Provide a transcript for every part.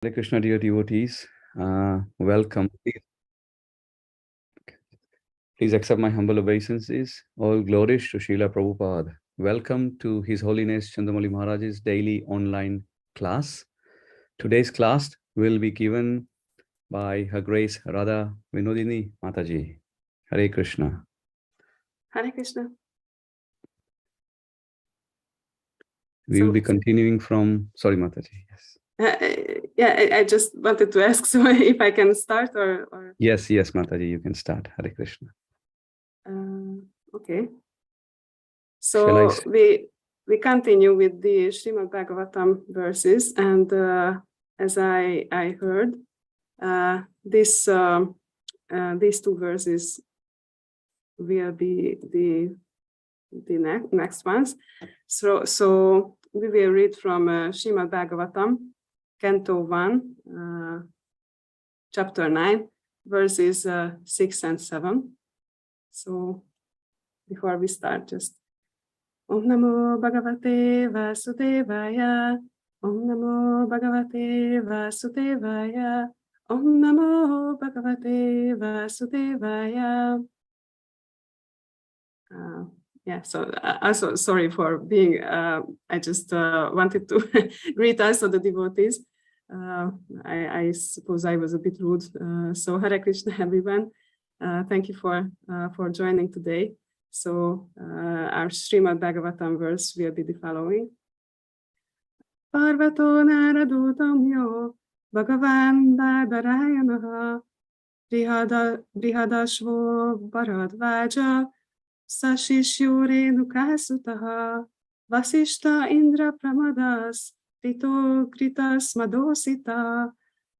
Hare Krishna, dear devotees. Welcome. Please accept my humble obeisances. All glories to Srila Prabhupada. Welcome to His Holiness Chandamali Maharaj's daily online class. Today's class will be given by Her Grace Radhavinodini Mataji. Hare Krishna. Hare Krishna. We will be continuing from, sorry Mataji, yes. I just wanted to ask, so if I can start or... Yes, Mataji, you can start. Hare Krishna. Okay. So we continue with the Srimad Bhagavatam verses, and as I heard, these two verses will be the next ones. So we will read from Srimad Bhagavatam, Canto 1, Chapter 9, verses 6 and 7. So before we start, just Om Namo Bhagavate Vasudevaya, Om Namo Bhagavate Vasudevaya, Om Namo Bhagavate Vasudevaya. So also sorry for being, I just wanted to greet also the devotees. I suppose I was a bit rude. So Hare Krishna, everyone. Thank you for joining today. So our Srimad Bhagavatam verse will be the following. Parvato narado tamyo Bhagavan Badarayanaha Brihadashvo Bharadvaja Sashishyo Renukasutaha Vasishta Indra Pramadas Tito Kritas Madosita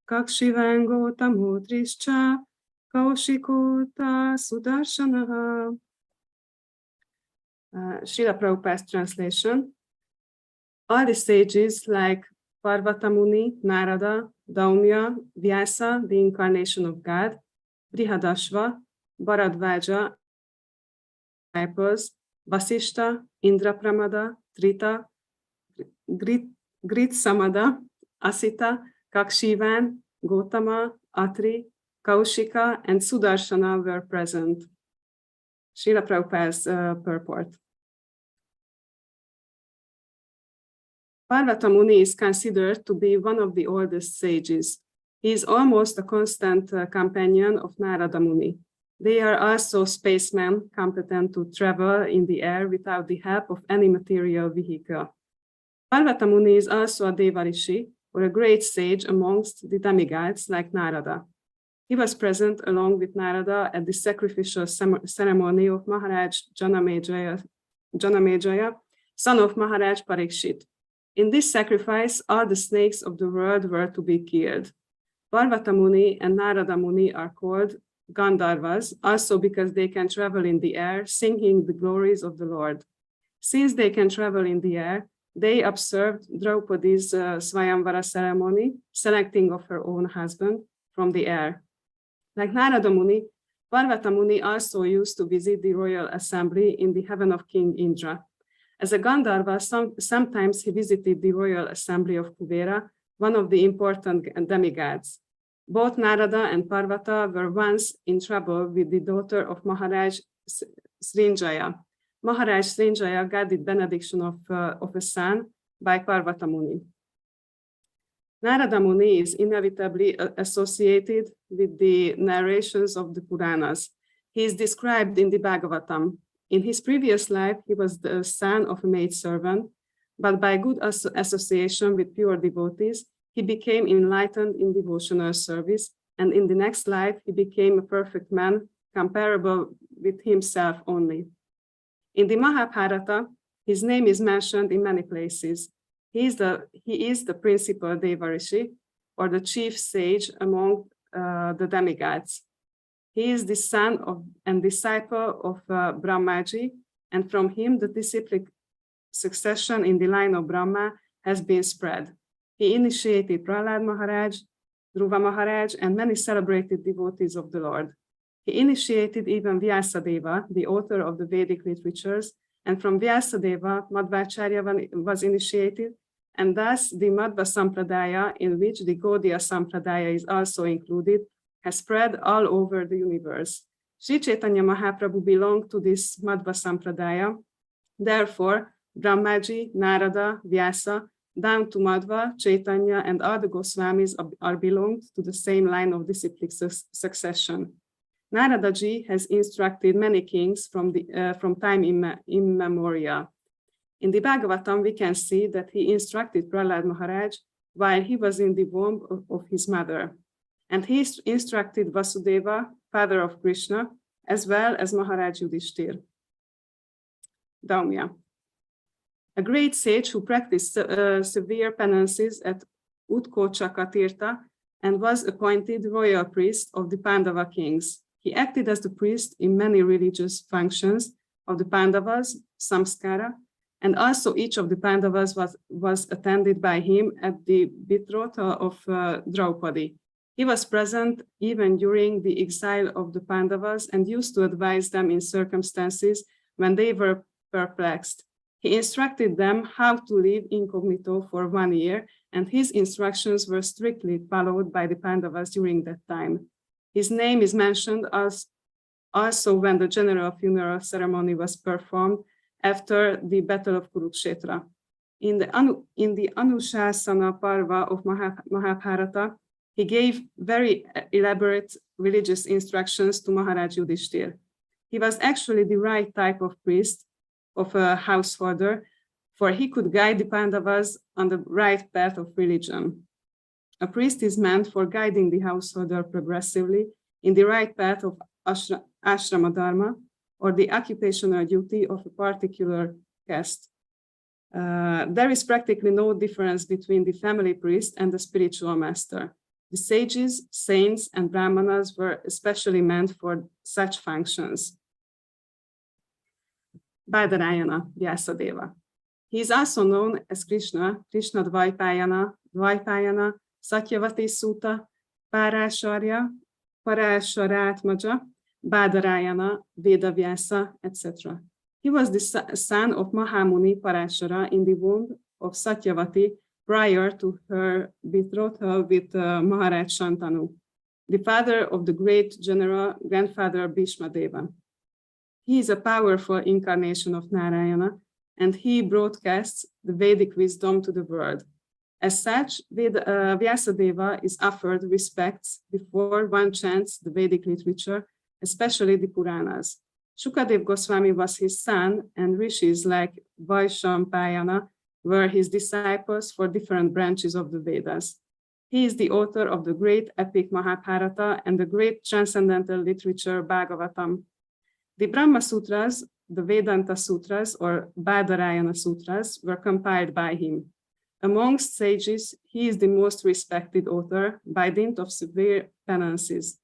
Kakshivango Tamudrischa Kaushikota Sudarshanaha. Srila Prabhupada's translation. All the sages like Parvata Muni, Narada, Daumya, Vyasa, the incarnation of God, Brihadashva, Bharadvaja, disciples, Vasishta, Indra Pramada, Trita, Grit Samada, Asita, Kakshivan, Gotama, Atri, Kaushika, and Sudarshana were present. Srila Prabhupada's purport. Parvata Muni is considered to be one of the oldest sages. He is almost a constant companion of Narada Muni. They are also spacemen competent to travel in the air without the help of any material vehicle. Parvata Muni is also a Deva Rishi, or a great sage amongst the demigods like Narada. He was present along with Narada at the sacrificial ceremony of Maharaj Janamejaya, son of Maharaj Parikshit. In this sacrifice, all the snakes of the world were to be killed. Parvata Muni and Narada Muni are called Gandharvas, also because they can travel in the air, singing the glories of the Lord. Since they can travel in the air, they observed Draupadi's Swayamvara ceremony, selecting of her own husband from the air. Like Narada Muni, Parvata Muni also used to visit the royal assembly in the heaven of King Indra. As a Gandharva, sometimes he visited the royal assembly of Kuvera, one of the important demigods. Both Narada and Parvata were once in trouble with the daughter of Maharaj Srinjaya. Maharaj Srinjaya got the benediction of a son by Parvata Muni. Narada Muni is inevitably associated with the narrations of the Puranas. He is described in the Bhagavatam. In his previous life, he was the son of a maidservant, but by good association with pure devotees, he became enlightened in devotional service, and in the next life, he became a perfect man, comparable with himself only. In the Mahabharata, his name is mentioned in many places. He is the principal Deva Rishi, or the chief sage among the demigods. He is the son of and disciple of Brahmaji, and from him the disciplic succession in the line of Brahma has been spread. He initiated Prahlad Maharaj, Dhruva Maharaj, and many celebrated devotees of the Lord. He initiated even Vyasadeva, the author of the Vedic literatures, and from Vyasadeva, Madhvacharya was initiated, and thus the Madhva Sampradaya, in which the Gaudiya Sampradaya is also included, has spread all over the universe. Sri Chaitanya Mahaprabhu belonged to this Madhva Sampradaya. Therefore, Brahmaji, Narada, Vyasa, down to Madhva, Chaitanya, and other Goswamis are belonged to the same line of disciplic succession. Naradaji has instructed many kings from time immemorial. In the Bhagavatam, we can see that he instructed Prahlad Maharaj while he was in the womb of his mother. And he instructed Vasudeva, father of Krishna, as well as Maharaj Yudhishthir. Daumya. A great sage who practiced severe penances at Utkochaka Tirtha and was appointed royal priest of the Pandava kings. He acted as the priest in many religious functions of the Pandavas, samskara, and also each of the Pandavas was attended by him at the betrothal of Draupadi. He was present even during the exile of the Pandavas and used to advise them in circumstances when they were perplexed. He instructed them how to live incognito for 1 year, and his instructions were strictly followed by the Pandavas during that time. His name is mentioned also when the general funeral ceremony was performed after the Battle of Kurukshetra. In the Anushasana Parva of Mahabharata, he gave very elaborate religious instructions to Maharaj Yudhishthir. He was actually the right type of priest, of a householder, for he could guide the Pandavas on the right path of religion. A priest is meant for guiding the householder progressively in the right path of ashrama dharma, or the occupational duty of a particular caste. There is practically no difference between the family priest and the spiritual master. The sages, saints, and brahmanas were especially meant for such functions. Badarayana, Vyasadeva. He is also known as Krishna, Krishna Dvaipayana, Satyavati Sutta, Parasharya, Parasharatmaja, Badarayana, Vedavyasa, etc. He was the son of Mahamuni Parashara in the womb of Satyavati prior to her betrothal with Maharaj Shantanu, the father of the great general grandfather Bhishma Deva. He is a powerful incarnation of Narayana, and he broadcasts the Vedic wisdom to the world. As such, Vyasadeva is offered respects before one chants the Vedic literature, especially the Puranas. Shukadev Goswami was his son, and rishis like Vaishampayana were his disciples for different branches of the Vedas. He is the author of the great epic Mahabharata and the great transcendental literature Bhagavatam. The Brahma Sutras, the Vedanta Sutras, or Badarayana Sutras, were compiled by him. Amongst sages, he is the most respected author by dint of severe penances.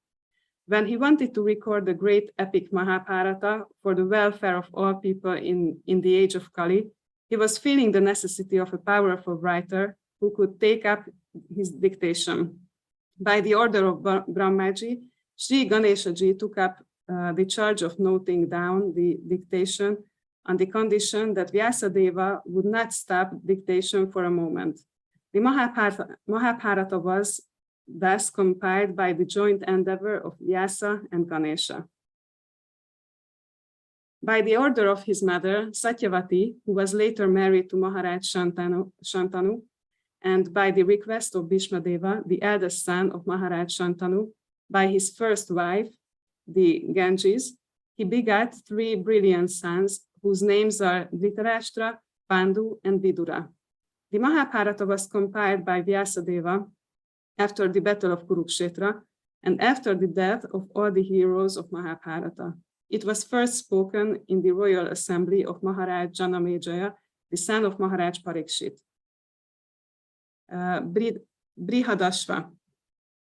When he wanted to record the great epic Mahabharata for the welfare of all people in the age of Kali, he was feeling the necessity of a powerful writer who could take up his dictation. By the order of Brahmaji, Sri Ganeshaji took up the charge of noting down the dictation on the condition that Vyasadeva would not stop dictation for a moment. The Mahabharata was thus compiled by the joint endeavor of Vyasa and Ganesha. By the order of his mother, Satyavati, who was later married to Maharaj Shantanu, and by the request of Bhishma Deva, the eldest son of Maharaj Shantanu, by his first wife, the Ganges, he begat 3 brilliant sons whose names are Dhritarashtra, Pandu, and Vidura. The Mahabharata was compiled by Vyasadeva after the Battle of Kurukshetra and after the death of all the heroes of Mahabharata. It was first spoken in the royal assembly of Maharaj Janamejaya, the son of Maharaj Parikshit. Brihadashva,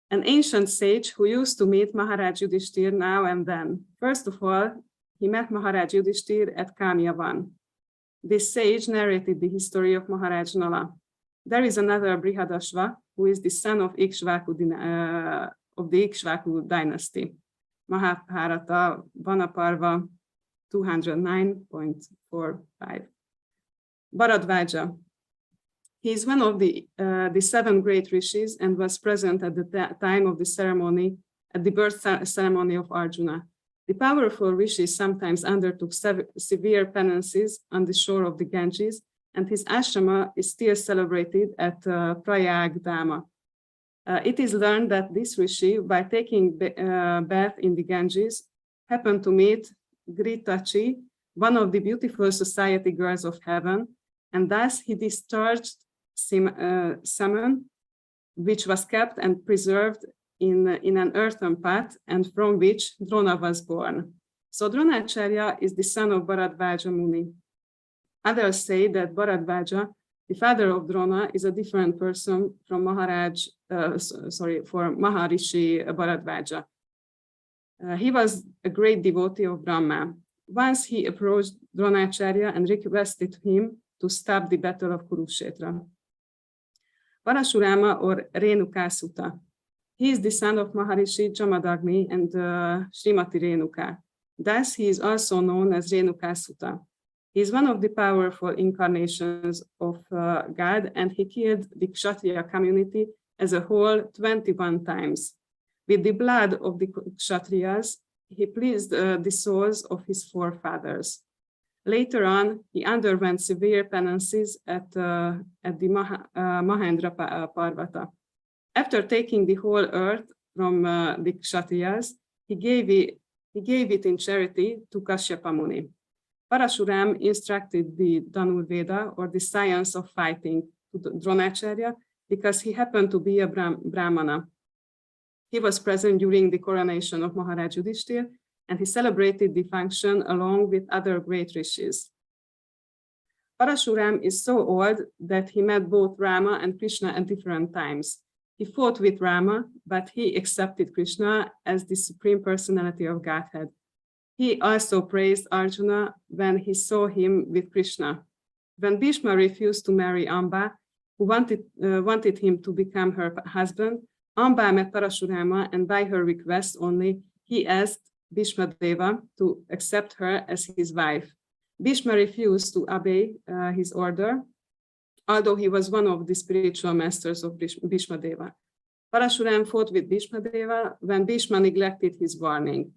an ancient sage who used to meet Maharaj Yudhishthir now and then. First of all, he met Maharaj Yudhishthir at Kamyavan. This sage narrated the history of Maharaj Nala. There is another Brihadashva, who is the son of the Ikshvaku dynasty. Mahabharata, Vanaparva 209.45. Bharadvaja. He is one of the 7 great rishis and was present at the time of the ceremony, at the birth ceremony of Arjuna. The powerful rishi sometimes undertook severe penances on the shore of the Ganges, and his ashrama is still celebrated at Prayag Dhama. It is learned that this rishi, by taking bath in the Ganges, happened to meet Gritachi, one of the beautiful society girls of heaven, and thus he discharged semen, which was kept and preserved in an earthen pot, and from which Drona was born. So Dronacharya is the son of Bharadvaja Muni. Others say that Bharadvaja, the father of Drona, is a different person from Maharishi Bharadvaja. He was a great devotee of Brahma. Once he approached Dronacharya and requested him to stop the battle of Kurukshetra. Parashurama, or Renukasuta. He is the son of Maharishi Jamadagni and Srimati Renuka. Thus, he is also known as Renukasuta. He is one of the powerful incarnations of God, and he killed the Kshatriya community as a whole 21 times. With the blood of the Kshatriyas, he pleased the souls of his forefathers. Later on, he underwent severe penances at the Mahendra Parvata. After taking the whole earth from the Kshatriyas, he gave it in charity to Kashyapa Muni. Parashuram instructed the Dhanurveda, or the science of fighting, to Dronacharya because he happened to be a Brahmana. He was present during the coronation of Maharaj Yudhishthir, and he celebrated the function along with other great rishis. Parashuram is so old that he met both Rama and Krishna at different times. He fought with Rama, but he accepted Krishna as the Supreme Personality of Godhead. He also praised Arjuna when he saw him with Krishna. When Bhishma refused to marry Amba, who wanted him to become her husband, Amba met Parashurama, and by her request only, he asked Bhishma Deva to accept her as his wife. Bhishma refused to obey his order, although he was one of the spiritual masters of Bhishma Deva. Parashuram fought with Bhishma Deva when Bhishma neglected his warning.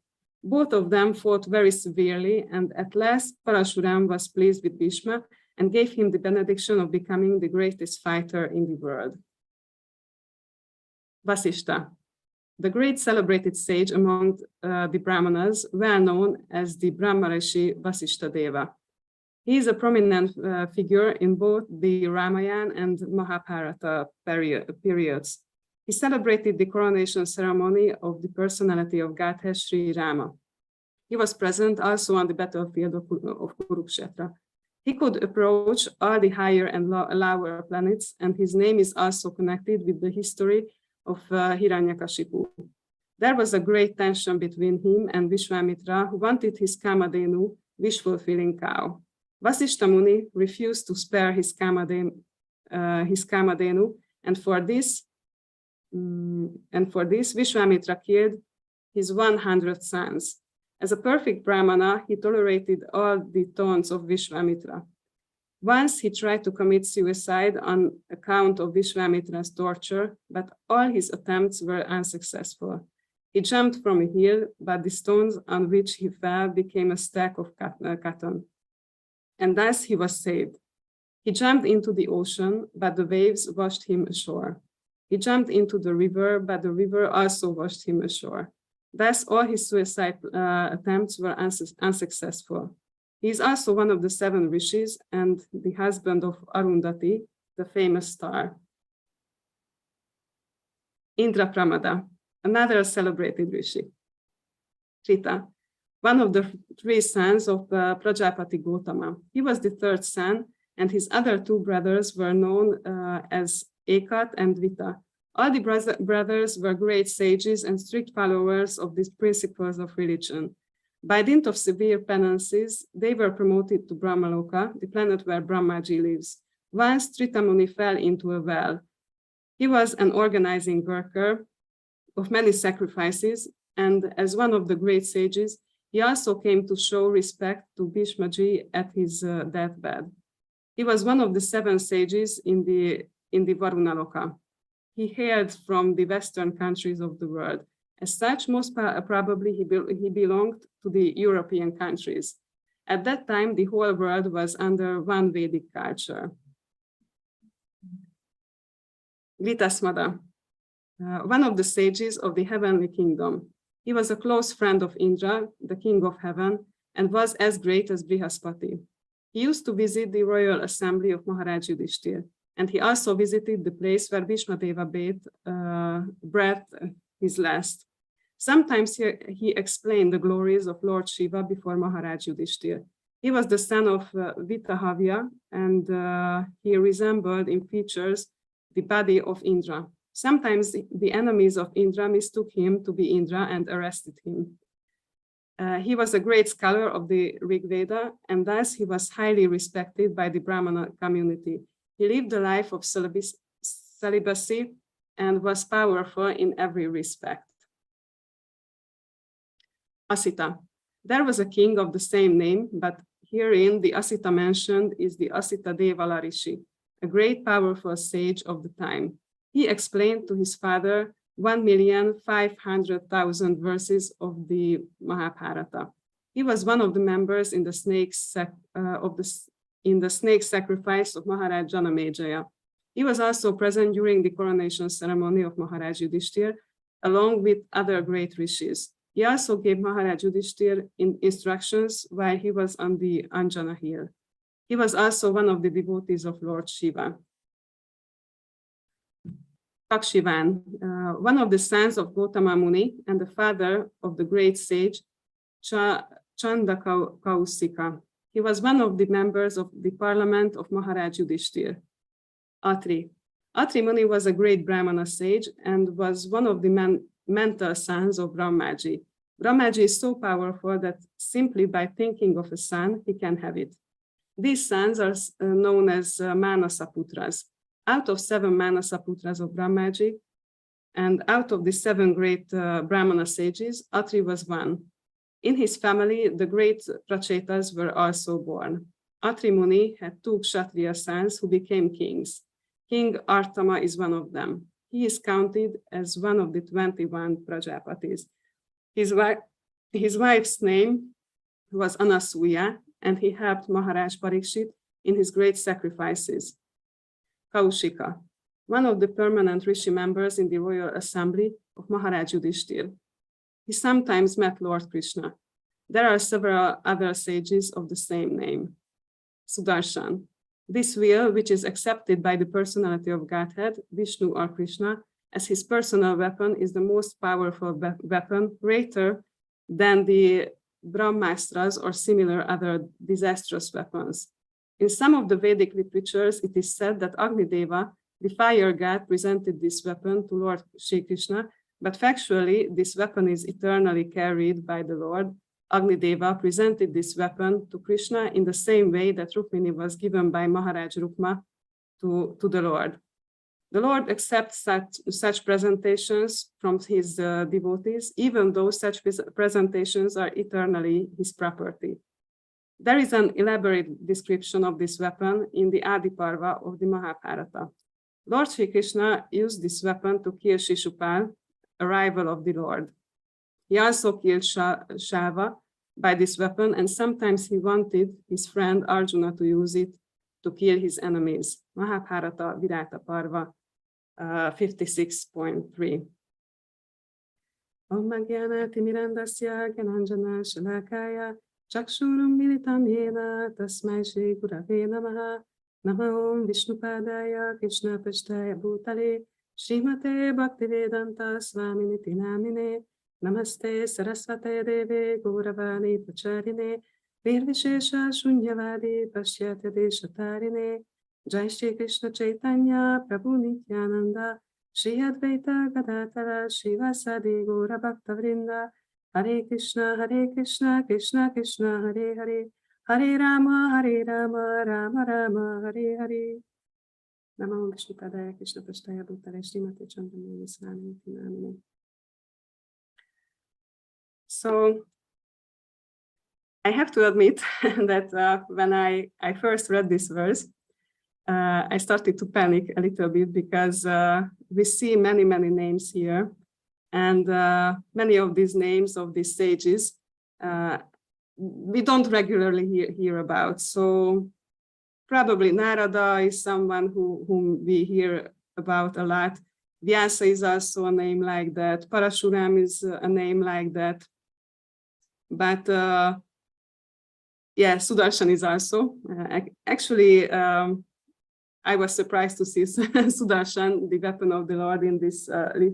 Both of them fought very severely, and at last Parashuram was pleased with Bhishma and gave him the benediction of becoming the greatest fighter in the world. Vasishta, the great celebrated sage among the Brahmanas, well known as the Brahmarishi Vasishta Deva. He is a prominent figure in both the Ramayana and Mahabharata periods. He celebrated the coronation ceremony of the personality of Godhead Sri Rama. He was present also on the battlefield of Kurukshetra. He could approach all the higher and lower planets, and his name is also connected with the history of Hiranyakashipu. There was a great tension between him and Vishwamitra, who wanted his Kamadhenu, wish-fulfilling cow. Vasishta Muni refused to spare his Kamadhenu, and for this Vishwamitra killed his 100 sons. As a perfect Brahmana, he tolerated all the taunts of Vishwamitra. Once he tried to commit suicide on account of Vishwamitra's torture, but all his attempts were unsuccessful. He jumped from a hill, but the stones on which he fell became a stack of cotton. And thus he was saved. He jumped into the ocean, but the waves washed him ashore. He jumped into the river, but the river also washed him ashore. Thus, all his suicide attempts were unsuccessful. He is also one of the 7 rishis and the husband of Arundhati, the famous star. Indrapramada, another celebrated rishi. Trita, one of the 3 sons of Prajapati Gautama. He was the 3rd son, and his other 2 brothers were known as Ekat and Vita. All the brothers were great sages and strict followers of these principles of religion. By dint of severe penances, they were promoted to Brahmaloka, the planet where Brahmaji lives. Once Trita Muni fell into a well. He was an organizing worker of many sacrifices, and as one of the great sages, he also came to show respect to Bhishmaji at his deathbed. He was one of the 7 sages in the Varunaloka. He hailed from the Western countries of the world. As such, most probably he belonged to the European countries. At that time, the whole world was under one Vedic culture. Gritasmada, one of the sages of the heavenly kingdom. He was a close friend of Indra, the king of heaven, and was as great as Brihaspati. He used to visit the royal assembly of Maharaj Yudhishthir, and he also visited the place where Bhishmadeva breathed his last. Sometimes he explained the glories of Lord Shiva before Maharaj Yudhishthir. He was the son of Vitahavya, and he resembled in features the body of Indra. Sometimes the enemies of Indra mistook him to be Indra and arrested him. He was a great scholar of the Rig Veda, and thus he was highly respected by the Brahmana community. He lived a life of celibacy and was powerful in every respect. Asita. There was a king of the same name, but herein the Asita mentioned is the Asita Devala Rishi, a great powerful sage of the time. He explained to his father 1,500,000 verses of the Mahabharata. He was one of the members in the snake sacrifice of Maharaj Janamejaya. He was also present during the coronation ceremony of Maharaj Yudhishthir, along with other great rishis. He also gave Maharaj Yudhishthir instructions while he was on the Anjana hill. He was also one of the devotees of Lord Shiva. Takshivan, one of the sons of Gautama Muni and the father of the great sage Chandakausika. He was one of the members of the parliament of Maharaj Yudhishthir. Atri. Atri Muni was a great Brahmana sage and was one of the mental sons of Brahmaji. Brahmaji is so powerful that simply by thinking of a son, he can have it. These sons are known as Manasaputras. Out of 7 Manasaputras of Brahmaji, and out of the 7 great Brahmana sages, Atri was one. In his family, the great Prachetas were also born. Atri Muni had 2 Kshatriya sons who became kings. King Artama is one of them. He is counted as one of the 21 Prajapatis. His wife's name was Anasuya, and he helped Maharaj Parikshit in his great sacrifices. Kaushika, one of the permanent rishi members in the royal assembly of Maharaj Yudhishthir. He sometimes met Lord Krishna. There are several other sages of the same name. Sudarshan. This wheel, which is accepted by the personality of Godhead, Vishnu or Krishna, as his personal weapon, is the most powerful weapon, greater than the Brahmastras or similar other disastrous weapons. In some of the Vedic literatures, it is said that Agnideva, the fire god, presented this weapon to Lord Shri Krishna, but factually, this weapon is eternally carried by the Lord. Agnideva presented this weapon to Krishna in the same way that Rukmini was given by Maharaj Rukma to the Lord. The Lord accepts such presentations from his devotees, even though such presentations are eternally his property. There is an elaborate description of this weapon in the Adi Parva of the Mahabharata. Lord Shri Krishna used this weapon to kill Shishupal, a rival of the Lord. He also killed Shalva by this weapon, and sometimes he wanted his friend Arjuna to use it to kill his enemies. Mahabharata Virata Parva 56.3. Om Magyanati Mirandasya Gyananjana Shalakaya Chakshurum Militam Yena Tasmai Shri Gurave Namaha Nama Om Vishnupadaya Krishna Pashtaya Bhutale Srimate Bhaktivedanta Swaminiti Namine Namaste Saraswate Deve Gauravani Pacharine Virvishesha Shunyavadi Pashyate Deshatarine Jai Shri Krishna Chaitanya Prabhu Nityananda Shri Advaita Gadatara Shivasadi Gaura Bhakta Vrinda Hare Krishna Krishna Krishna Hare Hare Hare Rama Rama Rama Hare Hare Namo Vishnupadaya Krishna Pashtaya Bhutale Srimate Chandamani Swaminiti Namine. So I have to admit that when I first read this verse, I started to panic a little bit because we see many names here, and many of these names of these sages we don't regularly hear about. So probably Narada is someone whom we hear about a lot. Vyasa is also a name like that. Parashuram is a name like that. But yeah, Sudarshan is also. Actually, I was surprised to see Sudarshan, the weapon of the Lord, in this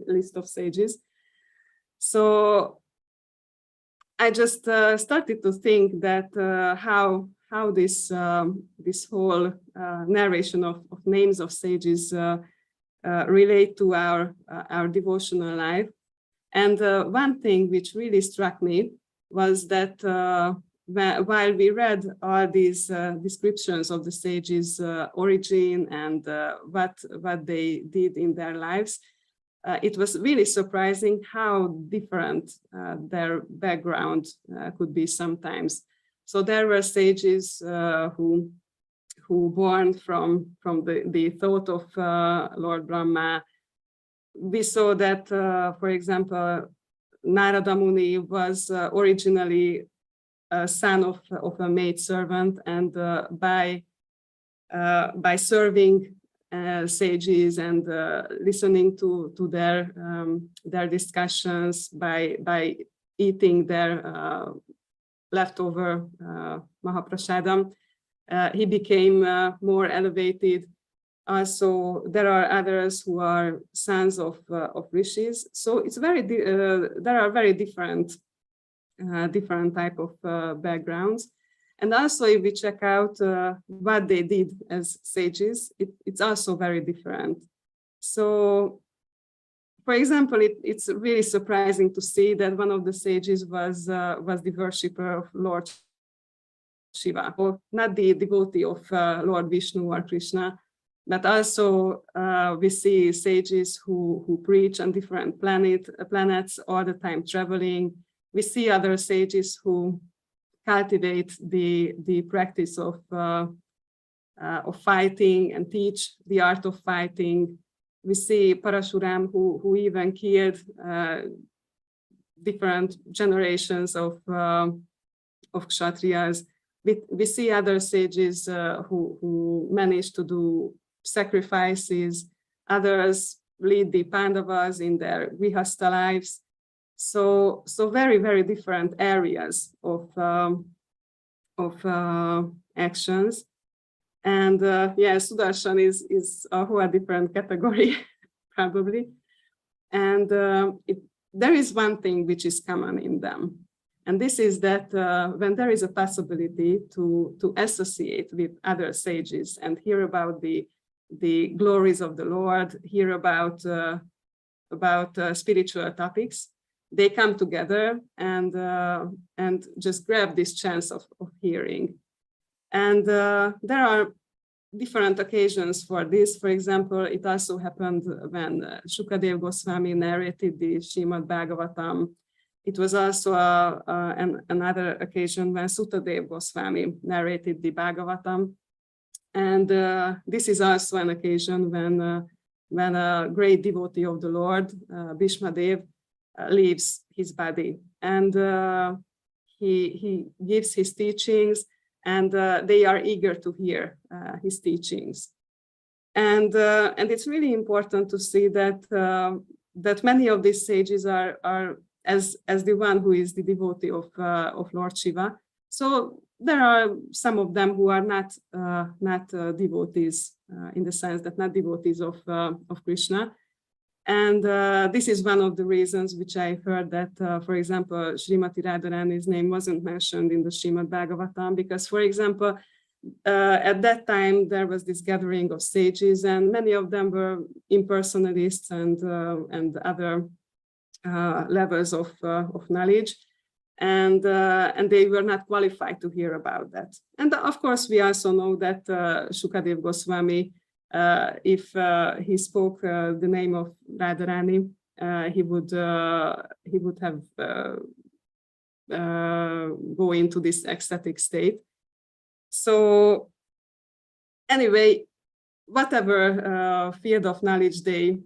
list of sages. So I just started to think that how this this whole narration of names of sages relate to our devotional life. And one thing which really struck me was that while we read all these descriptions of the sages' origin and what they did in their lives, it was really surprising how different their background could be sometimes. So there were sages who born from the thought of Lord Brahma. We saw that, for example, Narada Muni was originally a son of a maidservant, and by serving sages and listening to their discussions, by eating their leftover Mahaprasadam, he became more elevated. Also, there are others who are sons of rishis. So it's there are very different type of backgrounds. And also, if we check out what they did as sages, it's also very different. So, for example, it's really surprising to see that one of the sages was the worshipper of Lord Shiva, or not the devotee of Lord Vishnu or Krishna, but also we see sages who preach on different planets all the time traveling. We see other sages who cultivate the practice of fighting and teach the art of fighting. We see Parashuram who even killed different generations of Kshatriyas. We see other sages who managed to do sacrifices. Others lead the Pandavas in their Grihastha lives. So very different areas of actions. And yeah, Sudarshan is a whole different category, probably. And there is one thing which is common in them. And this is that when there is a possibility to associate with other sages and hear about the glories of the Lord, hear about spiritual topics, they come together and just grab this chance of hearing. And there are different occasions for this. For example, it also happened when Shukadev Goswami narrated the Srimad Bhagavatam. It was also another occasion when Sutadev Goswami narrated the Bhagavatam. And this is also an occasion when a great devotee of the Lord, Bhishmadev, leaves his body, and he gives his teachings, and they are eager to hear his teachings. And it's really important to see that many of these sages are as the one who is the devotee of Lord Shiva. So there are some of them who are not devotees in the sense that not devotees of Krishna. And this is one of the reasons which I heard that, for example, Srimati Radharani's name wasn't mentioned in the Srimad Bhagavatam, because, for example, at that time there was this gathering of sages, and many of them were impersonalists and other levels of knowledge, and they were not qualified to hear about that. And of course, we also know that Shukadev Goswami, if he spoke the name of Radharani, he would have go into this ecstatic state. So anyway, whatever field of knowledge they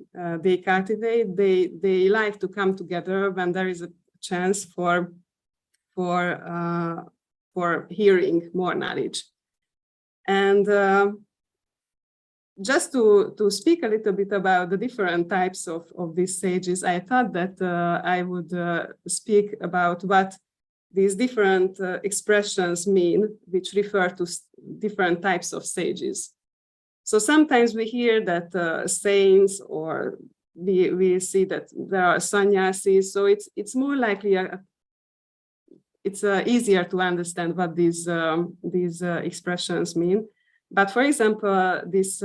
cultivate, they like to come together when there is a chance for hearing more knowledge. And just to speak a little bit about the different types of these sages, I thought that I would speak about what these different expressions mean, which refer to different types of sages. So sometimes we hear that saints, or we see that there are sannyasis. So it's more likely it's easier to understand what these expressions mean. But for example, this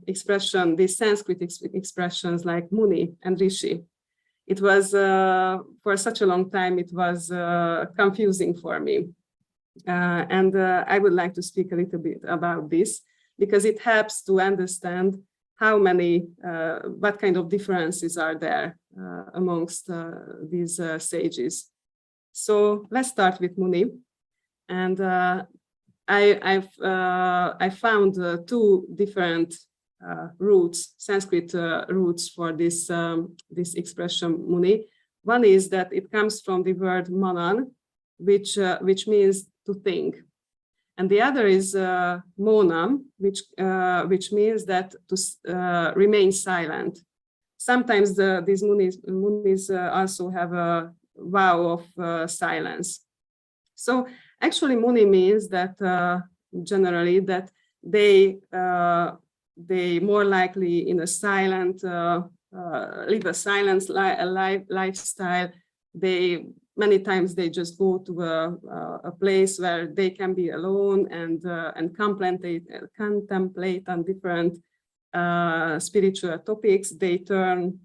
expression, these Sanskrit expressions like Muni and Rishi, it was for such a long time, it was confusing for me. And I would like to speak a little bit about this, because it helps to understand how many, what kind of differences are there amongst these sages. So let's start with Muni. And I found two different roots, Sanskrit roots for this expression Muni. One is that it comes from the word manan, which means to think, and the other is monam, which means that to remain silent. Sometimes these munis also have a vow of silence. So actually, Muni means that generally that they more likely in a silent, live a silent lifestyle. Many times they just go to a place where they can be alone and contemplate on different spiritual topics. They turn,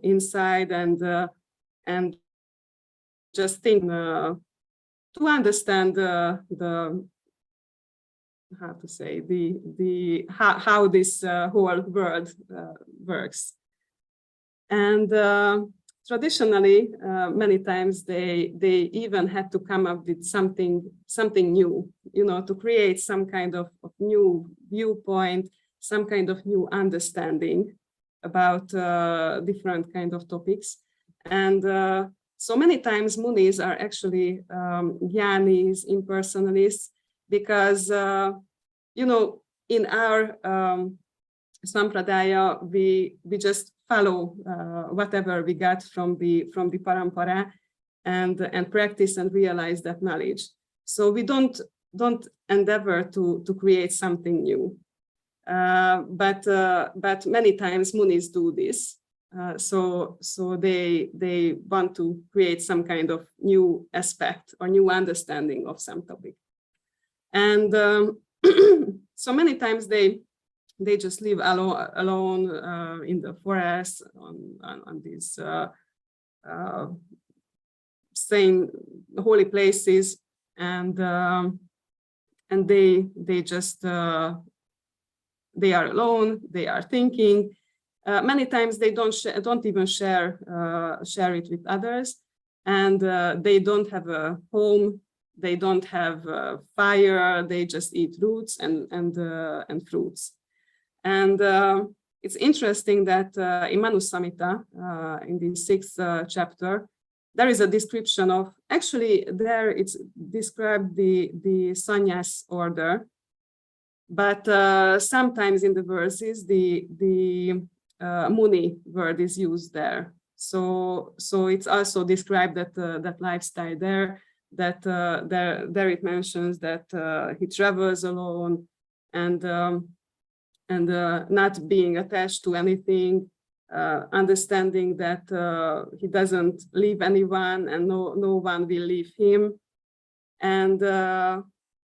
inside and just think to understand how this whole world works. And traditionally, many times they even had to come up with something new, to create some kind of new viewpoint, some kind of new understanding about different kind of topics. And so many times munis are actually jnanis, impersonalists, because in our sampradaya we just follow whatever we got from the parampara and practice and realize that knowledge. So we don't endeavor to create something new, but many times munis do this. So they want to create some kind of new aspect or new understanding of some topic. And so many times they just live alone in the forest on these same holy places, and they just they are alone. They are thinking. Many times they don't even share it with others, and they don't have a home. They don't have fire. They just eat roots and fruits. And it's interesting that in Manu Samhita, in the 6th chapter, there is a description of, actually there it's described the sannyas order, but sometimes in the verses the muni word is used there. So it's also described that lifestyle there, that there it mentions that he travels alone and not being attached to anything, understanding that he doesn't leave anyone and no one will leave him. And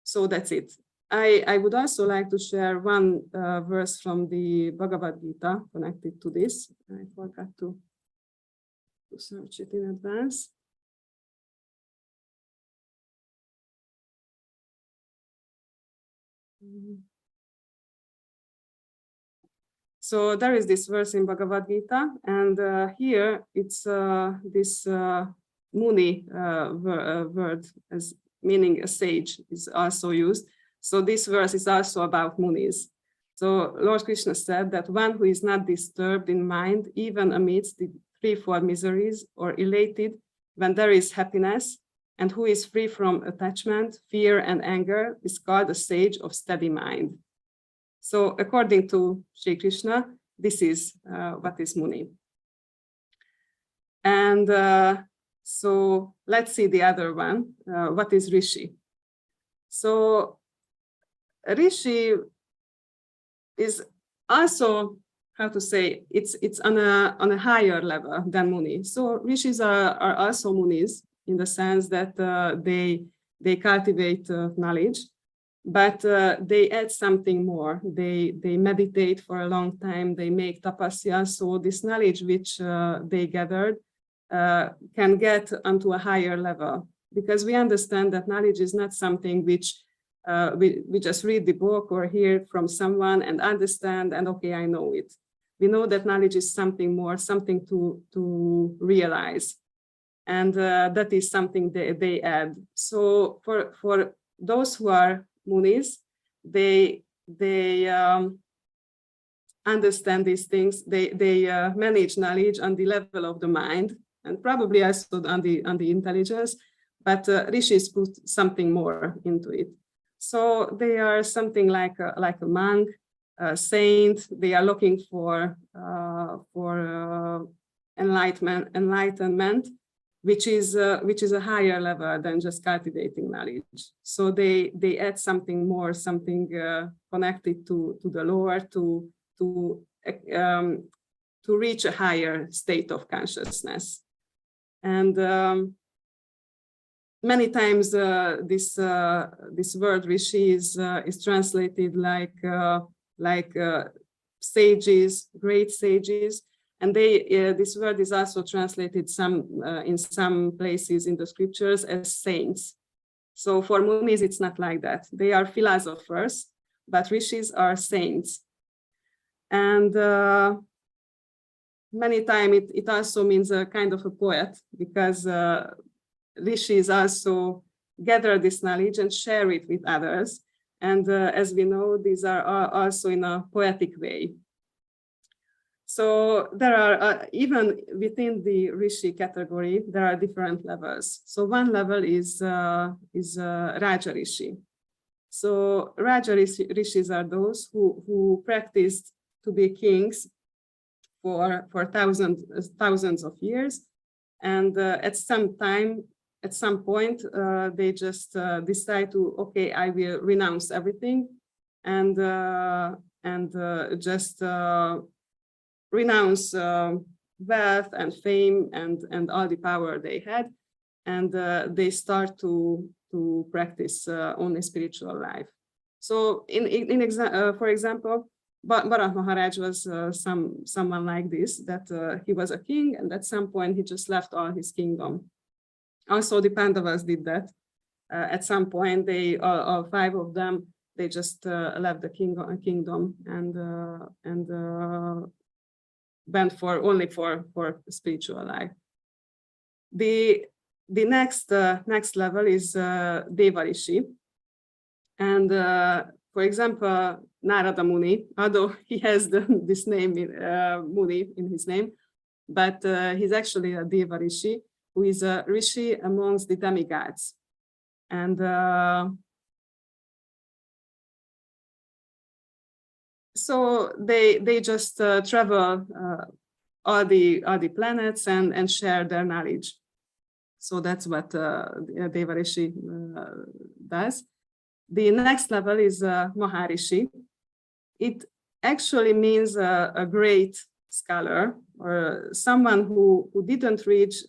so that's it. I would also like to share one verse from the Bhagavad Gita connected to this. I forgot to search it in advance. So there is this verse in Bhagavad Gita, and here it's this muni word as meaning a sage is also used. So this verse is also about munis. So Lord Krishna said that one who is not disturbed in mind, even amidst the threefold miseries, or elated when there is happiness, and who is free from attachment, fear, and anger, is called a sage of steady mind. So according to Sri Krishna, this is what is Muni. And so let's see the other one. What is Rishi? So Rishi is also, how to say, it's on a higher level than Muni. So Rishis are also Munis in the sense that they cultivate knowledge, but they add something more. They meditate for a long time. They make tapasya. So this knowledge which they gathered can get onto a higher level, because we understand that knowledge is not something which we just read the book or hear from someone and understand and okay, I know it. We know that knowledge is something more, something to realize, and that is something they add. So for those who are Munis, they understand these things. They manage knowledge on the level of the mind and probably also on the intelligence, but Rishis put something more into it. So they are something like a monk, a saint. They are looking for enlightenment, which is a higher level than just cultivating knowledge. So they add something more, something connected to the Lord, to reach a higher state of consciousness. And many times this word Rishi is translated like sages, great sages, and this word is also translated in some places in the scriptures as saints. So for Munis, it's not like that. They are philosophers, but Rishis are saints. And many times it also means a kind of a poet, because Rishis also gather this knowledge and share it with others. And as we know, these are also in a poetic way. So there are, even within the Rishi category, there are different levels. So one level is Raja Rishi. So Raja Rishis are those who practiced to be kings for thousands of years. And at some point, they just decide to, okay, I will renounce everything and just renounce wealth and fame and all the power they had, and they start to practice only spiritual life. So for example, Bharat Maharaj was someone like this, that he was a king, and at some point he just left all his kingdom. Also the Pandavas did that. At some point, all five of them, they just left the kingdom and went only for spiritual life. The next level is Deva Rishi, and for example, Narada Muni, although he has this name Muni in his name, but he's actually a Deva Rishi, who is a Rishi amongst the demigods, and so they just travel all the planets and share their knowledge. So that's what Deva Rishi does. The next level is Maharishi. It actually means a great scholar, or someone who doesn't reach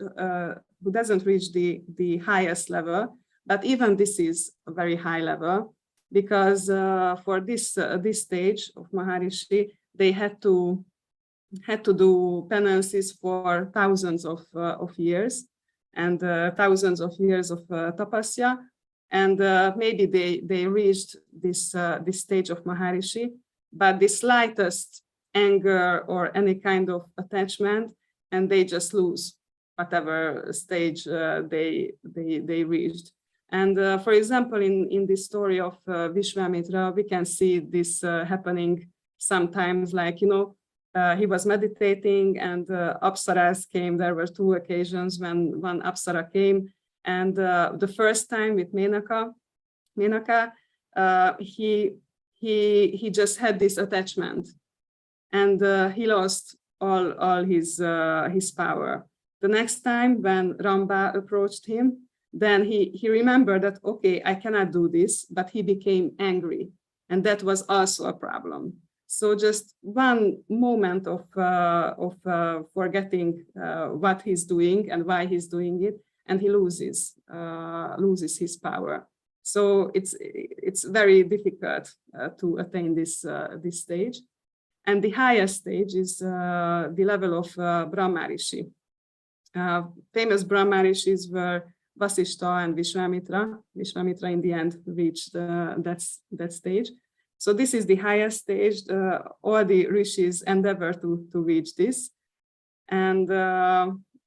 the highest level, but even this is a very high level, because for this stage of Maharishi, they had to do penances for thousands of years, and thousands of years of tapasya, and maybe they reached this stage of Maharishi, but the slightest anger or any kind of attachment, and they just lose whatever stage they reached. And for example, in the story of Vishwamitra, we can see this happening sometimes, like, he was meditating and Apsaras came. There were 2 occasions when one Apsara came, and the first time with Menaka, he just had this attachment, and he lost all his power. The next time when Ramba approached him, then he remembered that, okay, I cannot do this, but he became angry, and that was also a problem. So just one moment of forgetting what he's doing and why he's doing it, and he loses his power. So it's very difficult to attain this stage. And the highest stage is the level of Brahma Rishi. Famous Brahma Rishis were Vasishta and Vishwamitra. Vishwamitra in the end reached that stage. So this is the highest stage. All the rishis endeavor to reach this, and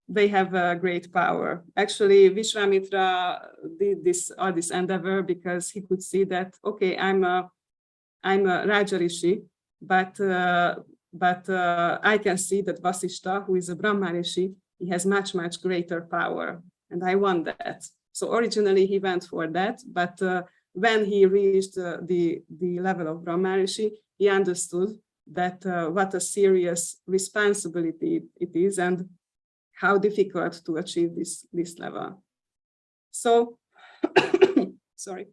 they have a great power. Actually, Vishwamitra did this endeavor because he could see that, okay, I'm a Raja Rishi, but I can see that Vasishta, who is a Brahma Rishi, he has much greater power, and I want that. So originally he went for that, but when he reached the level of Brahma Rishi, he understood that what a serious responsibility it is and how difficult to achieve this level. So, sorry.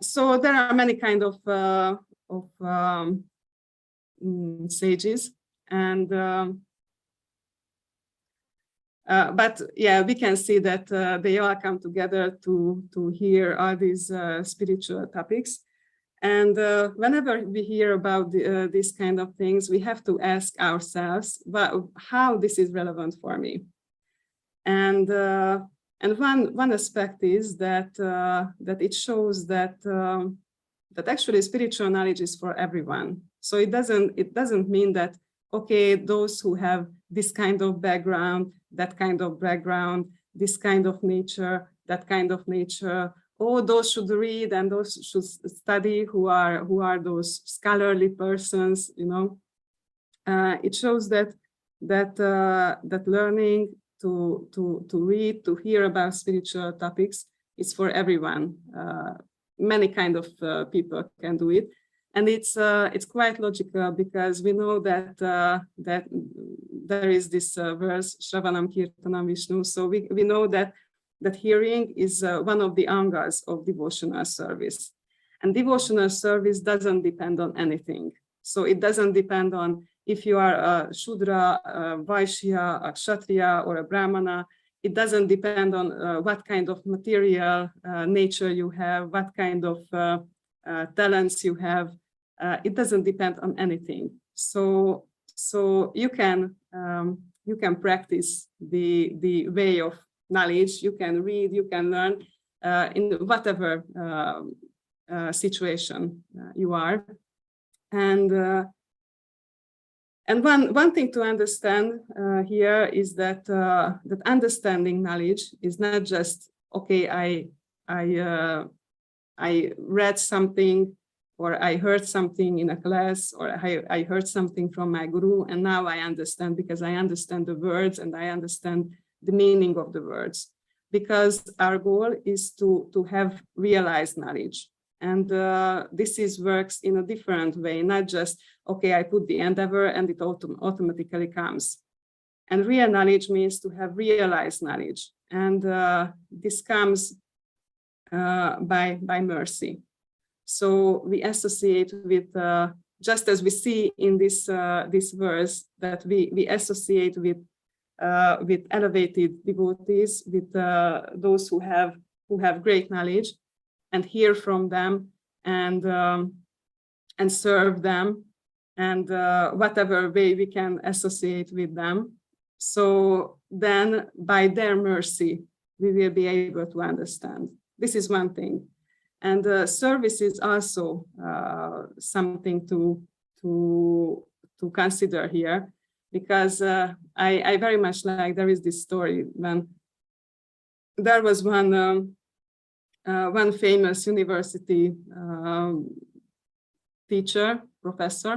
So there are many kind of sages, and but yeah, we can see that they all come together to hear all these spiritual topics. And whenever we hear about these kind of things, we have to ask ourselves, well, how this is relevant for me. And one aspect is that it shows that actually spiritual knowledge is for everyone. So it doesn't mean that, okay, those who have this kind of background, that kind of background, this kind of nature, that kind of nature, oh, those should read and those should study, who are those scholarly persons, It shows that learning to read, to hear about spiritual topics is for everyone. Many kind of people can do it. And it's quite logical, because we know that there is this verse, Shravanam Kirtanam Vishnu. So we know that hearing is one of the angas of devotional service. And devotional service doesn't depend on anything. So it doesn't depend on if you are a Shudra, a Vaishya, a Kshatriya, or a Brahmana. It doesn't depend on what kind of material nature you have, what kind of talents you have. It doesn't depend on anything. So you can practice the way of knowledge. You can read, you can learn in whatever situation you are. And one thing to understand here is that understanding knowledge is not just, okay, I read something, or I heard something in a class, or I heard something from my guru, and now I understand because I understand the words and I understand the meaning of the words. Because our goal is to have realized knowledge. And this works in a different way, not just, okay, I put the endeavor and it automatically comes. And real knowledge means to have realized knowledge. And this comes by mercy. So we associate with, just as we see in this verse, that we associate with elevated devotees, with those who have great knowledge, and hear from them, and serve them, and whatever way we can associate with them. So then, by their mercy, we will be able to understand. This is one thing. And service is also something to consider here, because I very much like, there is this story when there was one famous university teacher, professor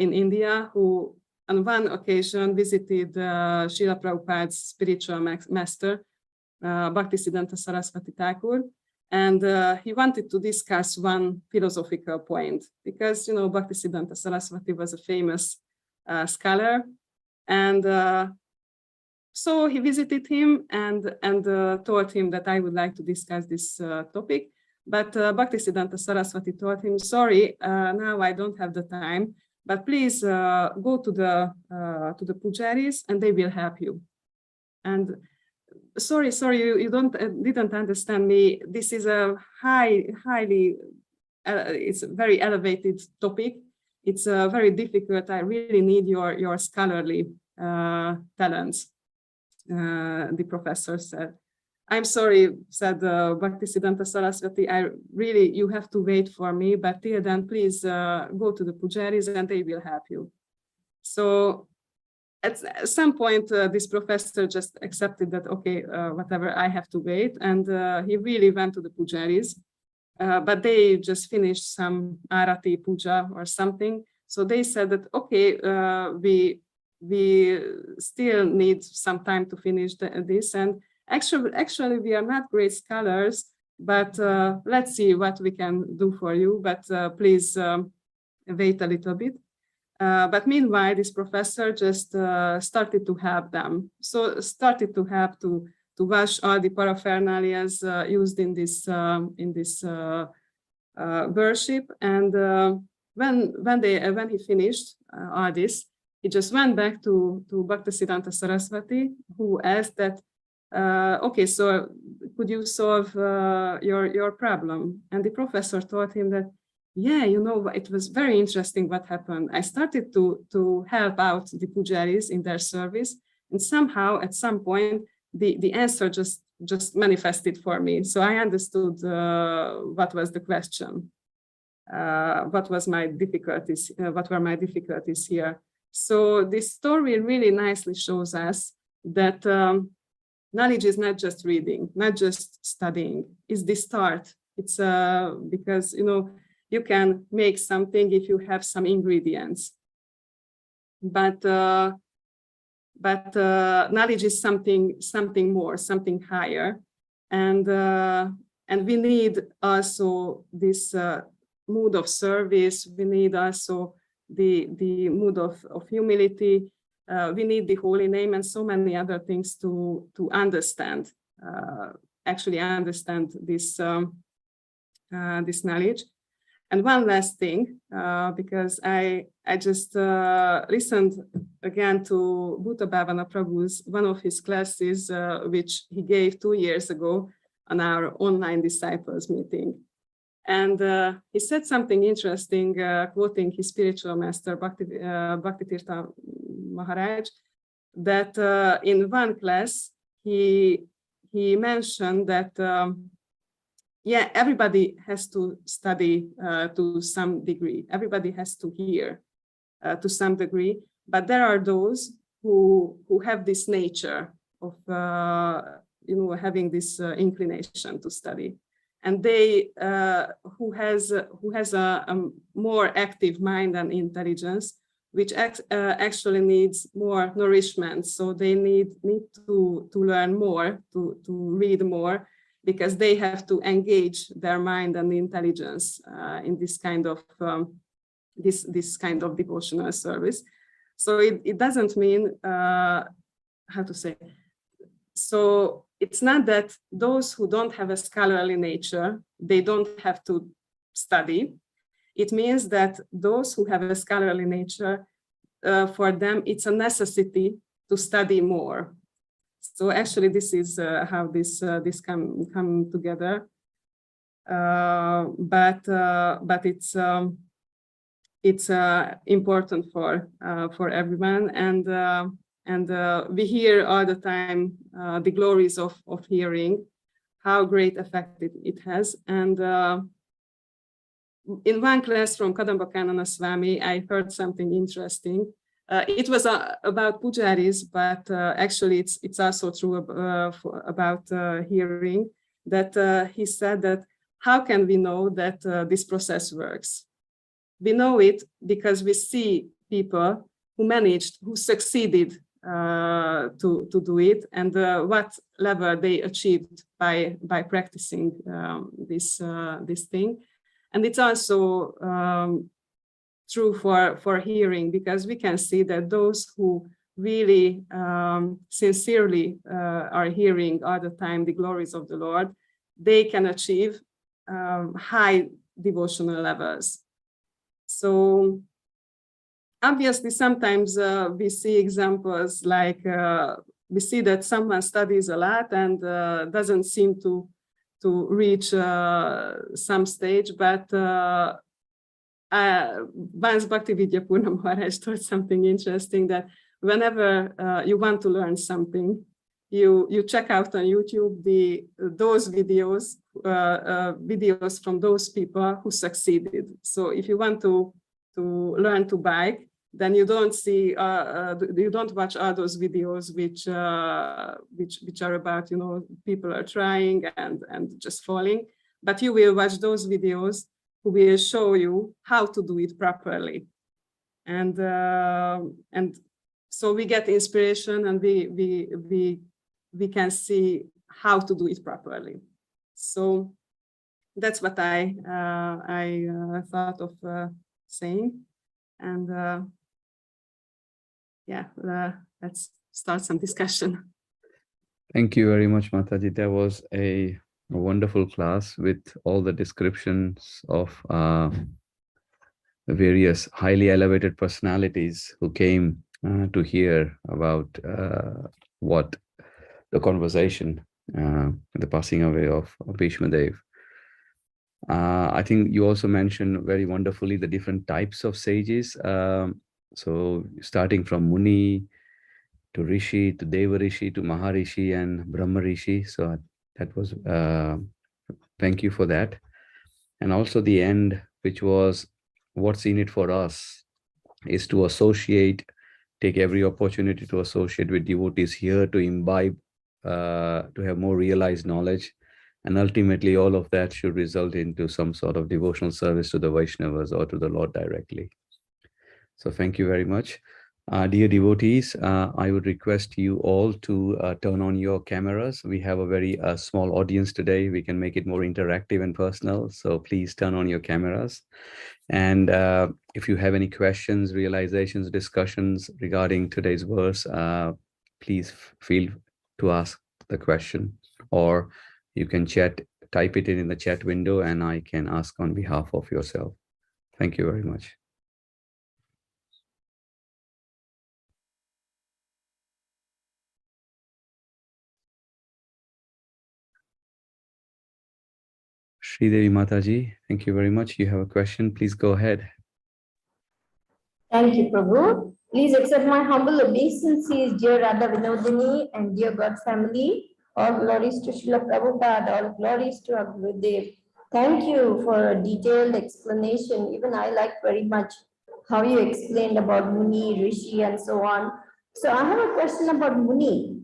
in India, who on one occasion visited Srila Prabhupada's spiritual master, Bhaktisiddhanta Saraswati Thakur, and he wanted to discuss one philosophical point, because, you know, Bhaktisiddhanta Saraswati was a famous scholar, and so he visited him and told him that I would like to discuss this topic. But Bhaktisiddhanta Saraswati told him, sorry, now I don't have the time, but please go to the pujaris and they will help you. And sorry, you didn't understand me. This is a highly, it's a very elevated topic. It's very difficult. I really need your scholarly talents. The professor said. I'm sorry, said Bhaktisiddhanta Saraswati, you have to wait for me, but till then, please go to the pujaris and they will help you. So at some point, this professor just accepted that, okay, whatever, I have to wait. And he really went to the pujaris, but they just finished some arati puja or something. So they said that, okay, we still need some time to finish this. And actually, we are not great scholars, but let's see what we can do for you. But please wait a little bit. But meanwhile, this professor just started to help them. So started to help to wash all the paraphernalia used in this worship. And when he finished all this, he just went back to Bhaktisiddhanta Saraswati, who asked that, okay, so could you solve your problem? And the professor told him that, yeah, you know, it was very interesting what happened. I started to help out the pujaris in their service, and somehow at some point the answer just manifested for me. So I understood what was the question, what were my difficulties here. So this story really nicely shows us that knowledge is not just reading, not just studying. It's the start. It's because, you know, you can make something if you have some ingredients, but knowledge is something more, something higher, and we need also this mood of service. We need also the mood of humility. We need the holy name and so many other things to understand, actually understand this this knowledge. And one last thing, because I just listened again to Bhuta Bhavana Prabhu's one of his classes, which he gave 2 years ago on our online disciples meeting. And he said something interesting, quoting his spiritual master, Bhaktitirtha Maharaj, that in one class, he mentioned that, yeah, everybody has to study to some degree. Everybody has to hear to some degree. But there are those who have this nature of, you know, having this inclination to study. And they who has a more active mind and intelligence, which actually needs more nourishment. So they need to learn more, to read more, because they have to engage their mind and intelligence in this kind of this kind of devotional service. So it doesn't mean how to say. So it's not that those who don't have a scholarly nature, they don't have to study. It means that those who have a scholarly nature, for them, it's a necessity to study more. So actually, this is how this come together. But it's important for everyone, and we hear all the time the glories of hearing, how great effect it has. And in one class from Kadamba Kanana Swami, I heard something interesting. It was about pujaris, but actually it's also true about hearing, that he said that how can we know that this process works? We know it because we see people who succeeded to do it, and what level they achieved by practicing this thing. And it's also true for hearing, because we can see that those who really sincerely are hearing all the time the glories of the Lord, they can achieve high devotional levels. So obviously, sometimes we see examples like we see that someone studies a lot and doesn't seem to reach some stage, but once Bhaktividya Purna Maharaj told something interesting, that whenever you want to learn something, you check out on YouTube those videos from those people who succeeded. So if you want to learn to bike, then you don't see you don't watch all those videos which are about, you know, people are trying and just falling, but you will watch those videos who will show you how to do it properly. And so we get inspiration, and we can see how to do it properly. So that's what I thought of saying. And let's start some discussion. Thank you very much, Mataji. That was a wonderful class with all the descriptions of various highly elevated personalities who came to hear about what the conversation, the passing away of Bhishma Dev. I think you also mentioned very wonderfully the different types of sages. So starting from Muni to Rishi to Deva Rishi to Maharishi and Brahma Rishi. So that was, thank you for that. And also the end, which was what's in it for us, is to associate, take every opportunity to associate with devotees here, to imbibe, to have more realized knowledge. And ultimately, all of that should result into some sort of devotional service to the Vaishnavas or to the Lord directly. So thank you very much. Dear devotees, I would request you all to turn on your cameras. We have a very small audience today. We can make it more interactive and personal. So please turn on your cameras. And if you have any questions, realizations, discussions regarding today's verse, please feel to ask the question, or you can type it in the chat window, and I can ask on behalf of yourself. Thank you very much. Sridevi Mataji, thank you very much. You have a question, please go ahead. Thank you, Prabhu. Please accept my humble obeisances, dear Radhavinodini and dear God family. All glories to Srila Prabhupada, all glories to our Gurudev. Thank you for a detailed explanation. Even I liked very much how you explained about Muni, Rishi, and so on. So I have a question about Muni.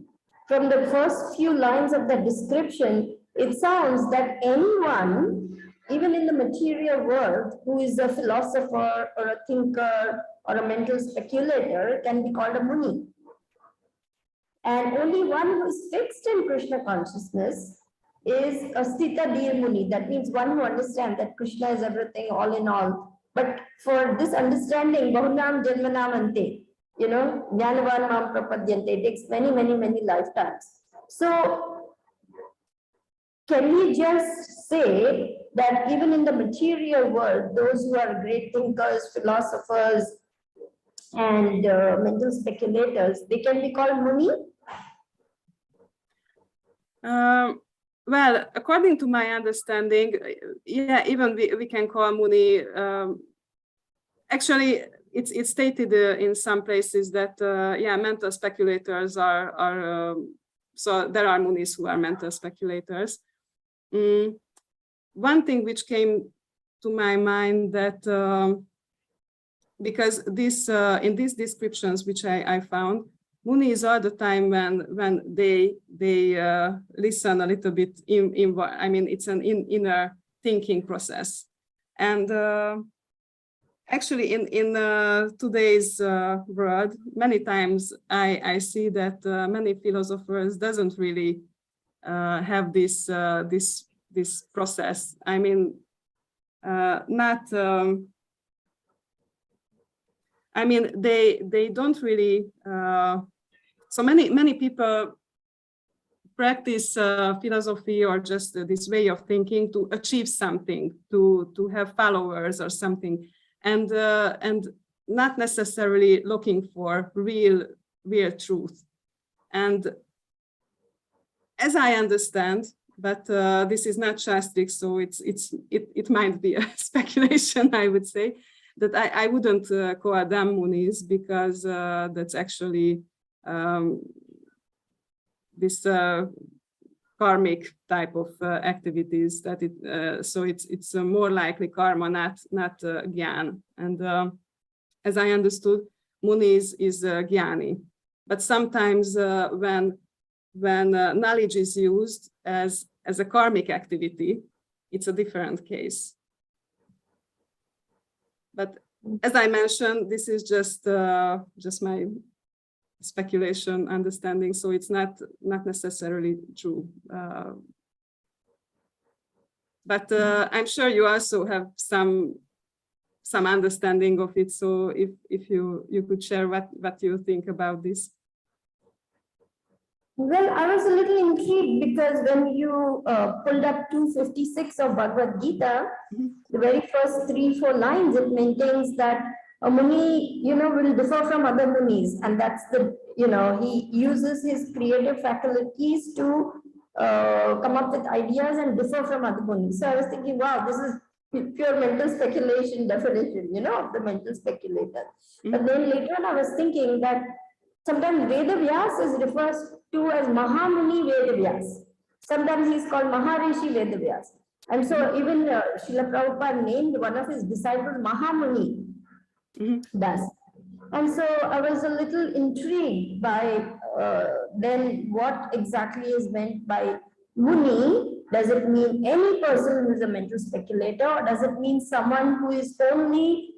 From the first few lines of the description, it sounds that anyone, even in the material world, who is a philosopher or a thinker or a mental speculator can be called a Muni. And only one who is fixed in Krishna consciousness is a Sthita Dhir Muni. That means one who understands that Krishna is everything, all in all. But for this understanding, Bahunam Janmanam Ante, you know, Jnanavan Mam Prapadyante, it takes many, many, many lifetimes. So can we just say that even in the material world, those who are great thinkers, philosophers, and mental speculators, they can be called Muni? Well, according to my understanding, yeah, even we can call Muni. Actually, it's stated in some places that yeah, mental speculators are so there are Munis who are mental speculators. One thing which came to my mind that because this in these descriptions which I found, Muni is all the time when they listen a little bit I mean, it's an inner thinking process, and Actually, in today's world, many times I see that many philosophers doesn't really have this process. I mean, not. I mean, they don't really. So many people practice philosophy or just this way of thinking to achieve something, to have followers or something, and not necessarily looking for real truth. And as I understand, but this is not Shastric, so it might be a speculation, I would say, that I wouldn't call them Munis, because that's actually this karmic type of activities, that so it's more likely karma, not gyan. And as I understood, Muni is gyani. But sometimes when knowledge is used as a karmic activity, it's a different case. But as I mentioned, this is just my speculation, understanding, so it's not necessarily true. But I'm sure you also have some understanding of it. So if you could share what you think about this. Well, I was a little intrigued because when you pulled up 256 of Bhagavad Gita, the very first 3-4 lines, it maintains that a Muni, will differ from other Munis, and that's he uses his creative faculties to come up with ideas and differ from other Munis. So I was thinking, wow, this is pure mental speculation definition, of the mental speculator. But then later on, I was thinking that sometimes Vedavyas is refers to as Mahamuni Vedavyas. Sometimes he's called Maharishi Vedavyas. And so even Srila Prabhupada named one of his disciples Mahamuni Das. And so I was a little intrigued by then what exactly is meant by Muni. Does it mean any person who is a mental speculator, or does it mean someone who is only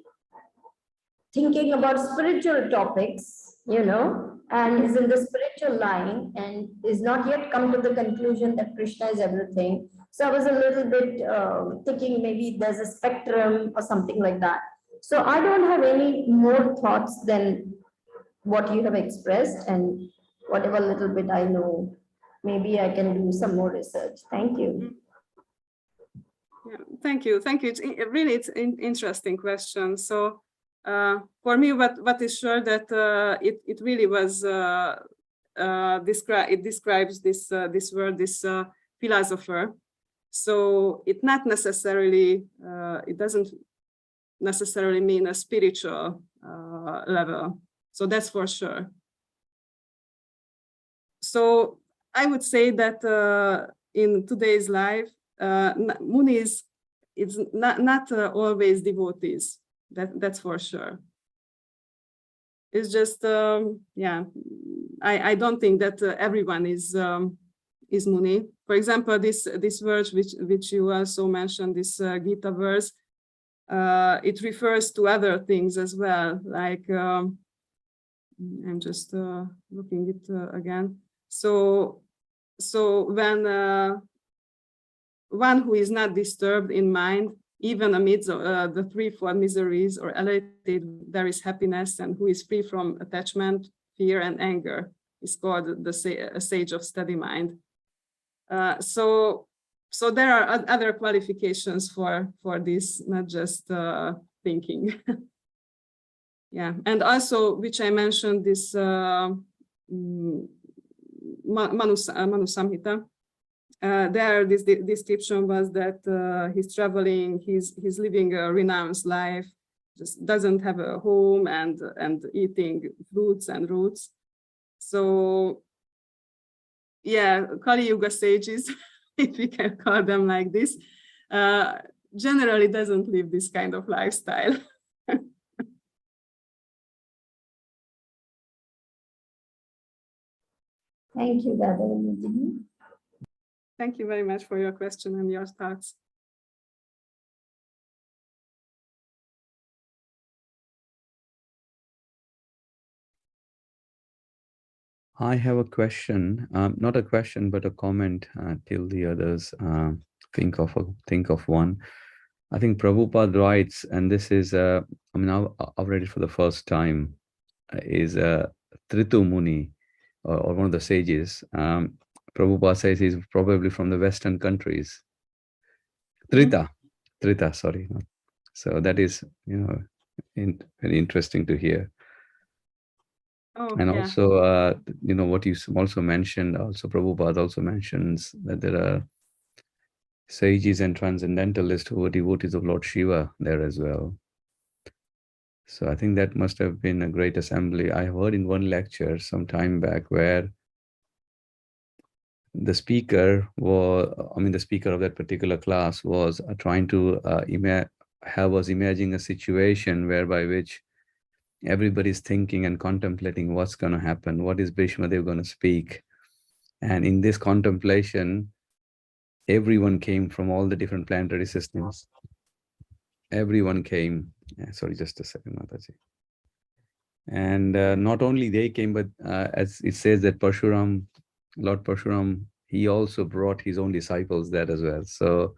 thinking about spiritual topics, and is in the spiritual line and is not yet come to the conclusion that Krishna is everything? So I was a little bit thinking maybe there's a spectrum or something like that. So I don't have any more thoughts than what you have expressed, and whatever little bit I know, maybe I can do some more research. Thank you. Yeah, thank you. It's an interesting question. So for me, what is sure that it really was it describes this word, this philosopher. So it not necessarily it doesn't necessarily mean a spiritual level. So that's for sure. So I would say that in today's life, Munis, it's not always devotees. That's for sure. It's just I don't think that everyone is Muni. For example, this verse which you also mentioned, this Gita verse, it refers to other things as well. Like I'm just looking it again. So when one who is not disturbed in mind, even amidst the threefold miseries or elated, there is happiness, and who is free from attachment, fear, and anger, is called a sage of steady mind. So there are other qualifications for this, not just thinking. Yeah, and also, which I mentioned, this Manu Samhita. There, this description was that he's traveling, he's living a renounced life, just doesn't have a home, and eating fruits and roots. So, yeah, Kali Yuga sages, if we can call them like this, generally doesn't live this kind of lifestyle. Thank you, Radhavinodini. Thank you very much for your question and your thoughts. I have a question, not a question, but a comment till the others think of one. I think Prabhupada writes, and this is, I mean, I've read it for the first time, is Tritu Muni, or one of the sages. Prabhupada says he's probably from the Western countries. Trita, sorry. So that is, very interesting to hear. Oh, And yeah. also, what you also mentioned, also Prabhupada also mentions that there are sages and transcendentalists who are devotees of Lord Shiva there as well. So I think that must have been a great assembly. I heard in one lecture some time back where the speaker the speaker of that particular class was trying to was imagining a situation whereby which everybody's thinking and contemplating what's going to happen, what is Bhishma Dev going to speak. And in this contemplation, everyone came from all the different planetary systems. Everyone came. Sorry, just a second, Mataji. And not only they came, but as it says that Lord Parshuram, he also brought his own disciples there as well. So,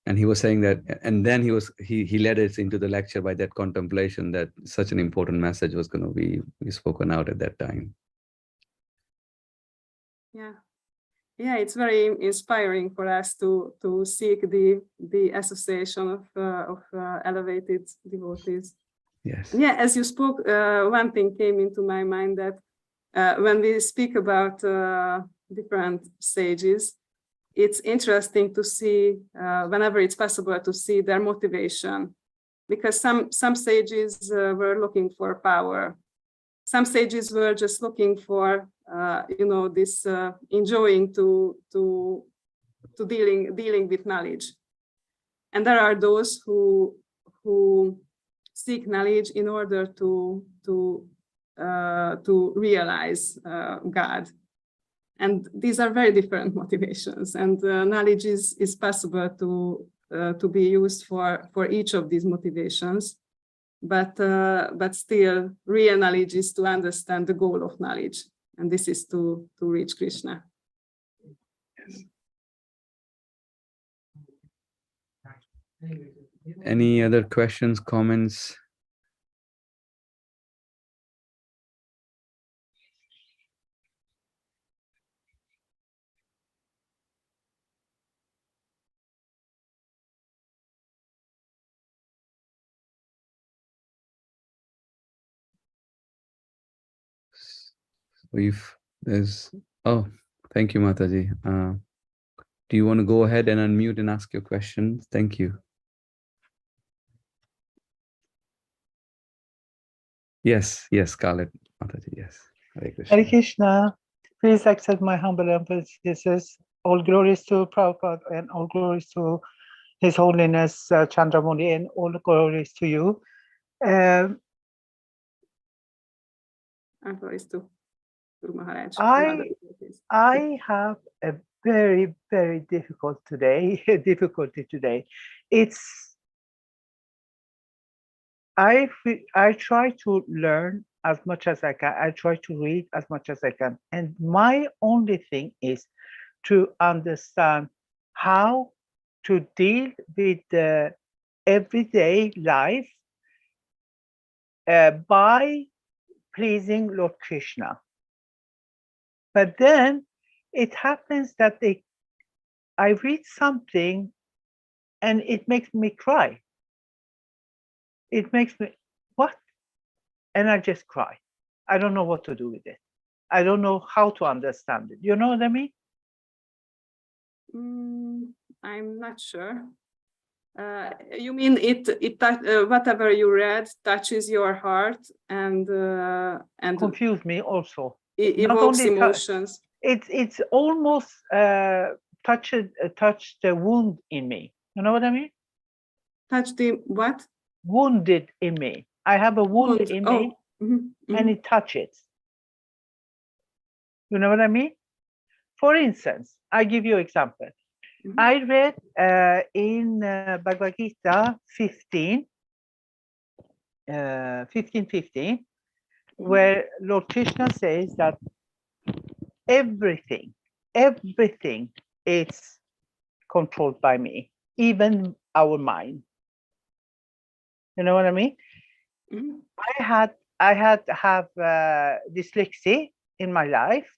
and he was saying that, and then he led us into the lecture by that contemplation that such an important message was going to be spoken out at that time. Yeah, it's very inspiring for us to seek the association of elevated devotees. Yes. Yeah, as you spoke, one thing came into my mind that when we speak about different sages, it's interesting to see whenever it's possible to see their motivation, because some sages were looking for power. Some sages were just looking for this enjoying to dealing with knowledge, and there are those who seek knowledge in order to realize God. And these are very different motivations, and knowledge is possible to be used for each of these motivations. But still, real knowledge is to understand the goal of knowledge, and this is to reach Krishna. Yes. Any other questions, comments? Thank you, Mataji. Do you want to go ahead and unmute and ask your question? Thank you. Yes, Scarlett, Mataji, yes. Hare Krishna. Hare Krishna. Please accept my humble emphasis. All glories to Prabhupada and all glories to His Holiness Chandramani, and all glories to you. And glories to Guru Maharaj. I have a very, very difficulty today. I try to learn as much as I can. I try to read as much as I can. And my only thing is to understand how to deal with the everyday life by pleasing Lord Krishna. But then it happens that I read something and it makes me cry. It makes me, what? And I just cry. I don't know what to do with it. I don't know how to understand it. You know what I mean? I'm not sure. You mean whatever you read touches your heart and confuse me also. It evokes emotions. It's almost touched the wound in me. You know what I mean? Touch the what? Wounded in me. I have a wound in me, and it touches. You know what I mean? For instance, I give you an example. I read in Bhagavad Gita 15:15, where Lord Krishna says that everything is controlled by me, even our mind. You know what I mean? Mhm. I had to have dyslexia in my life,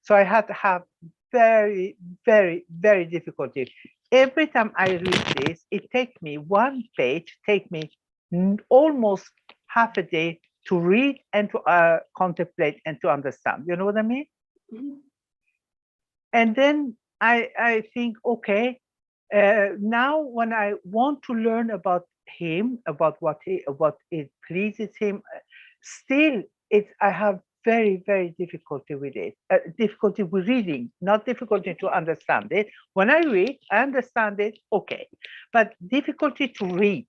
so I had to have very, very, very difficulty. Every time I read this, it takes me one page, take me almost half a day to read and to contemplate and to understand. You know what I mean? Mhm. And then I think, okay, now when I want to learn about him, about what it pleases him, still I have very, very difficulty with it. Difficulty with reading, not difficulty to understand it. When I read, I understand it, okay, but difficulty to read.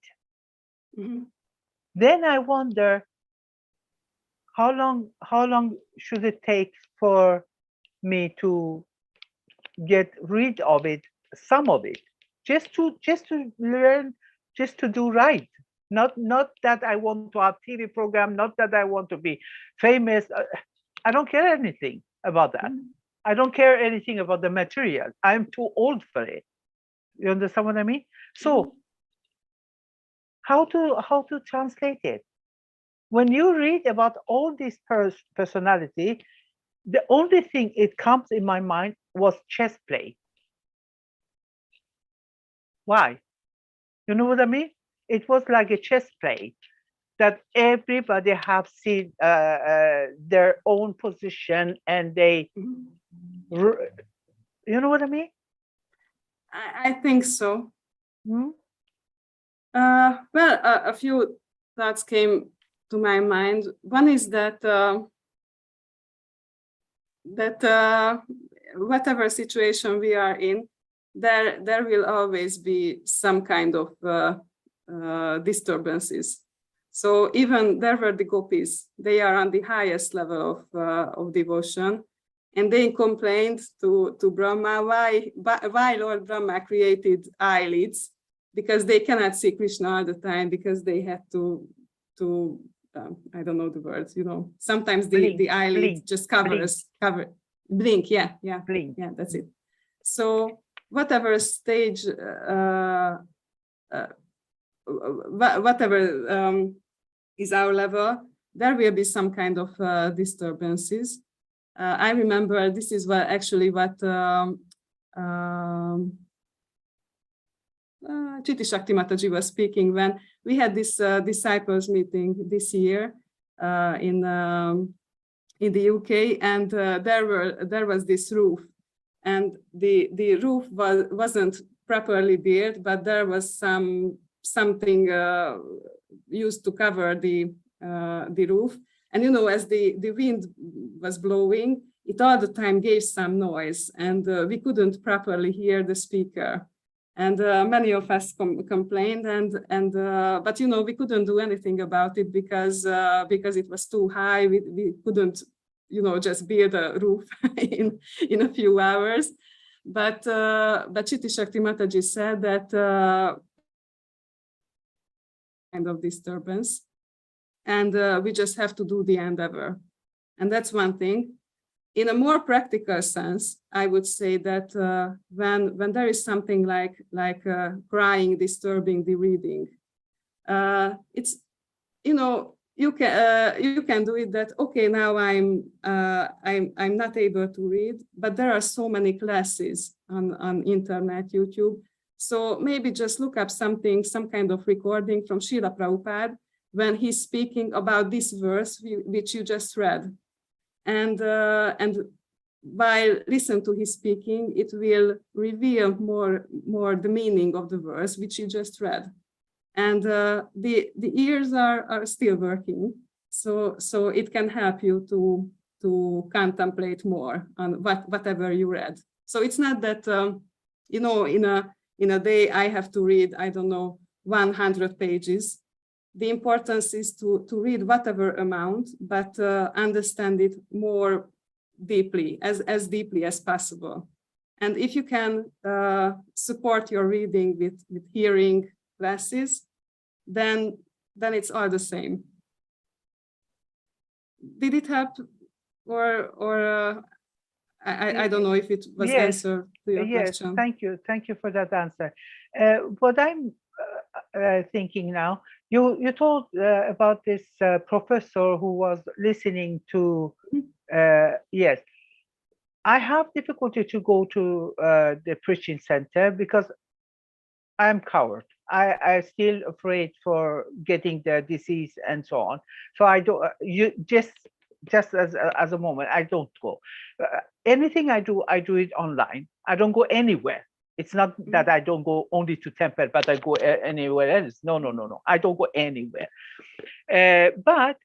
Mhm. Then I wonder how long should it take for me to get rid of it, some of it, just to learn, just to do right. Not that I want to have TV program, not that I want to be famous. I don't care anything about that. I don't care anything about the material. I'm too old for it. You understand what I mean? So how to translate it? When you read about all this personality, the only thing it comes in my mind was chess play. Why? You know what I mean? It was like a chess play that everybody have seen their own position, and they, you know what I mean? I think so. Hmm? Well, a few thoughts came to my mind. One is that whatever situation we are in, there will always be some kind of disturbances. So even there were the gopis, they are on the highest level of devotion, and they complained to Brahma why Lord Brahma created eyelids, because they cannot see Krishna all the time, because they had to I don't know the words, sometimes the eyelid just blink, Blink. yeah, that's it. So whatever stage, whatever is our level, there will be some kind of disturbances. I remember this is what Chiti Shakti Mataji was speaking when we had this disciples meeting this year in the UK, and there was this roof, and the roof wasn't properly built, but there was something used to cover the roof, and as the wind was blowing, it all the time gave some noise, and we couldn't properly hear the speaker. And many of us complained, but we couldn't do anything about it because it was too high. We couldn't just build a roof in a few hours. But Chiti Shakti Mataji said that kind of disturbance, and we just have to do the endeavor, and that's one thing. In a more practical sense, I would say that when there is something like crying disturbing the reading, it's you can do it that, okay, now I'm not able to read, but there are so many classes on internet, YouTube, so maybe just look up some kind of recording from Srila Prabhupada when he's speaking about this verse which you just read. And while listen to his speaking, it will reveal more the meaning of the verse which you just read. And the ears are still working, so it can help you to contemplate more on whatever you read. So it's not that in a day I have to read, I don't know, 100 pages. The importance is to read whatever amount, but understand it more deeply, as deeply as possible. And if you can support your reading with hearing classes, then it's all the same. Did it help I don't know if it was answer to your question. Thank you for that answer. What I'm thinking now, you told about this professor who was listening to, yes, I have difficulty to go to the preaching center because I'm coward. I still afraid for getting the disease and so on. So I don't. You just as a moment, I don't go. Anything I do it online. I don't go anywhere. It's not that I don't go only to temple, but I go anywhere else. No. I don't go anywhere. But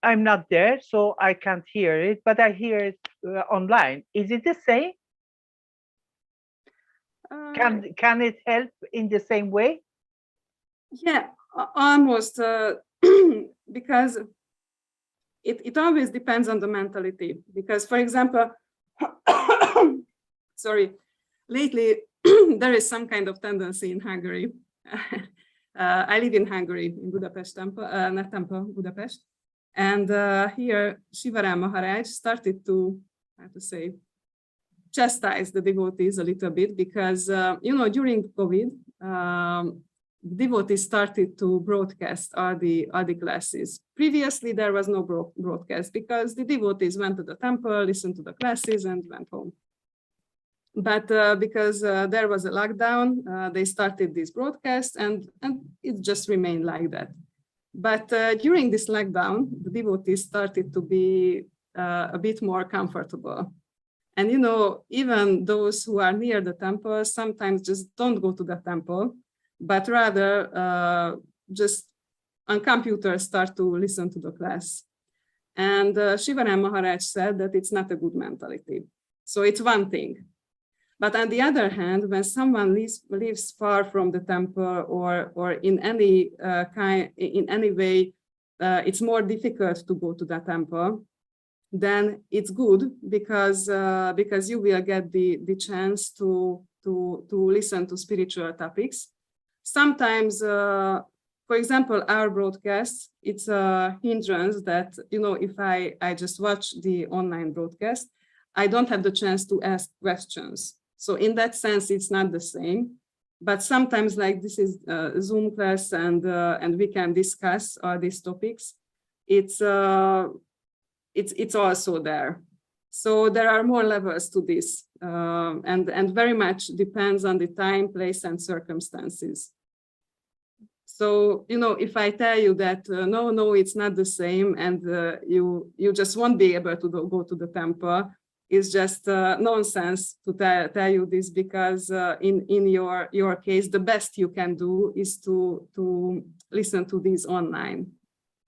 I'm not there, so I can't hear it. But I hear it online. Is it the same? Can it help in the same way? Yeah, almost, because it always depends on the mentality. Because, for example, sorry, lately there is some kind of tendency in Hungary. I live in Hungary, in Budapest temple, not temple, Budapest. And here, Shivaram Maharaj started to, how to say, chastise the devotees a little bit because, during COVID, devotees started to broadcast all the classes. Previously, there was no broadcast because the devotees went to the temple, listened to the classes, and went home. But because there was a lockdown, they started this broadcast, and it just remained like that. But during this lockdown, the devotees started to be a bit more comfortable. And, even those who are near the temple sometimes just don't go to the temple, but rather just on computer start to listen to the class. And Shivaram Maharaj said that it's not a good mentality. So it's one thing. But on the other hand, when someone lives far from the temple or in any way, it's more difficult to go to the temple, then it's good because you will get the chance to listen to spiritual topics. Sometimes, for example, our broadcast, it's a hindrance that, if I just watch the online broadcast, I don't have the chance to ask questions. So in that sense, it's not the same. But sometimes, like this is a Zoom class, and we can discuss all these topics. It's also there. So there are more levels to this, and very much depends on the time, place, and circumstances. So, if I tell you that, no, it's not the same, and you just won't be able to go to the temple, it's just nonsense to tell you this, because in your case, the best you can do is to listen to these online.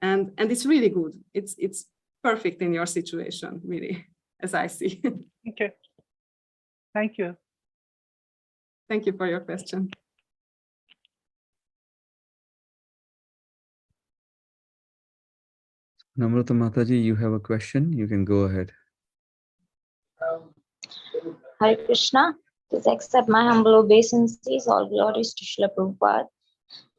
And it's really good. It's perfect in your situation, really, as I see. Okay. Thank you. Thank you for your question. Namrata Mataji, you have a question? You can go ahead. Hare Krishna. Please accept my humble obeisances. All glories to Srila Prabhupada.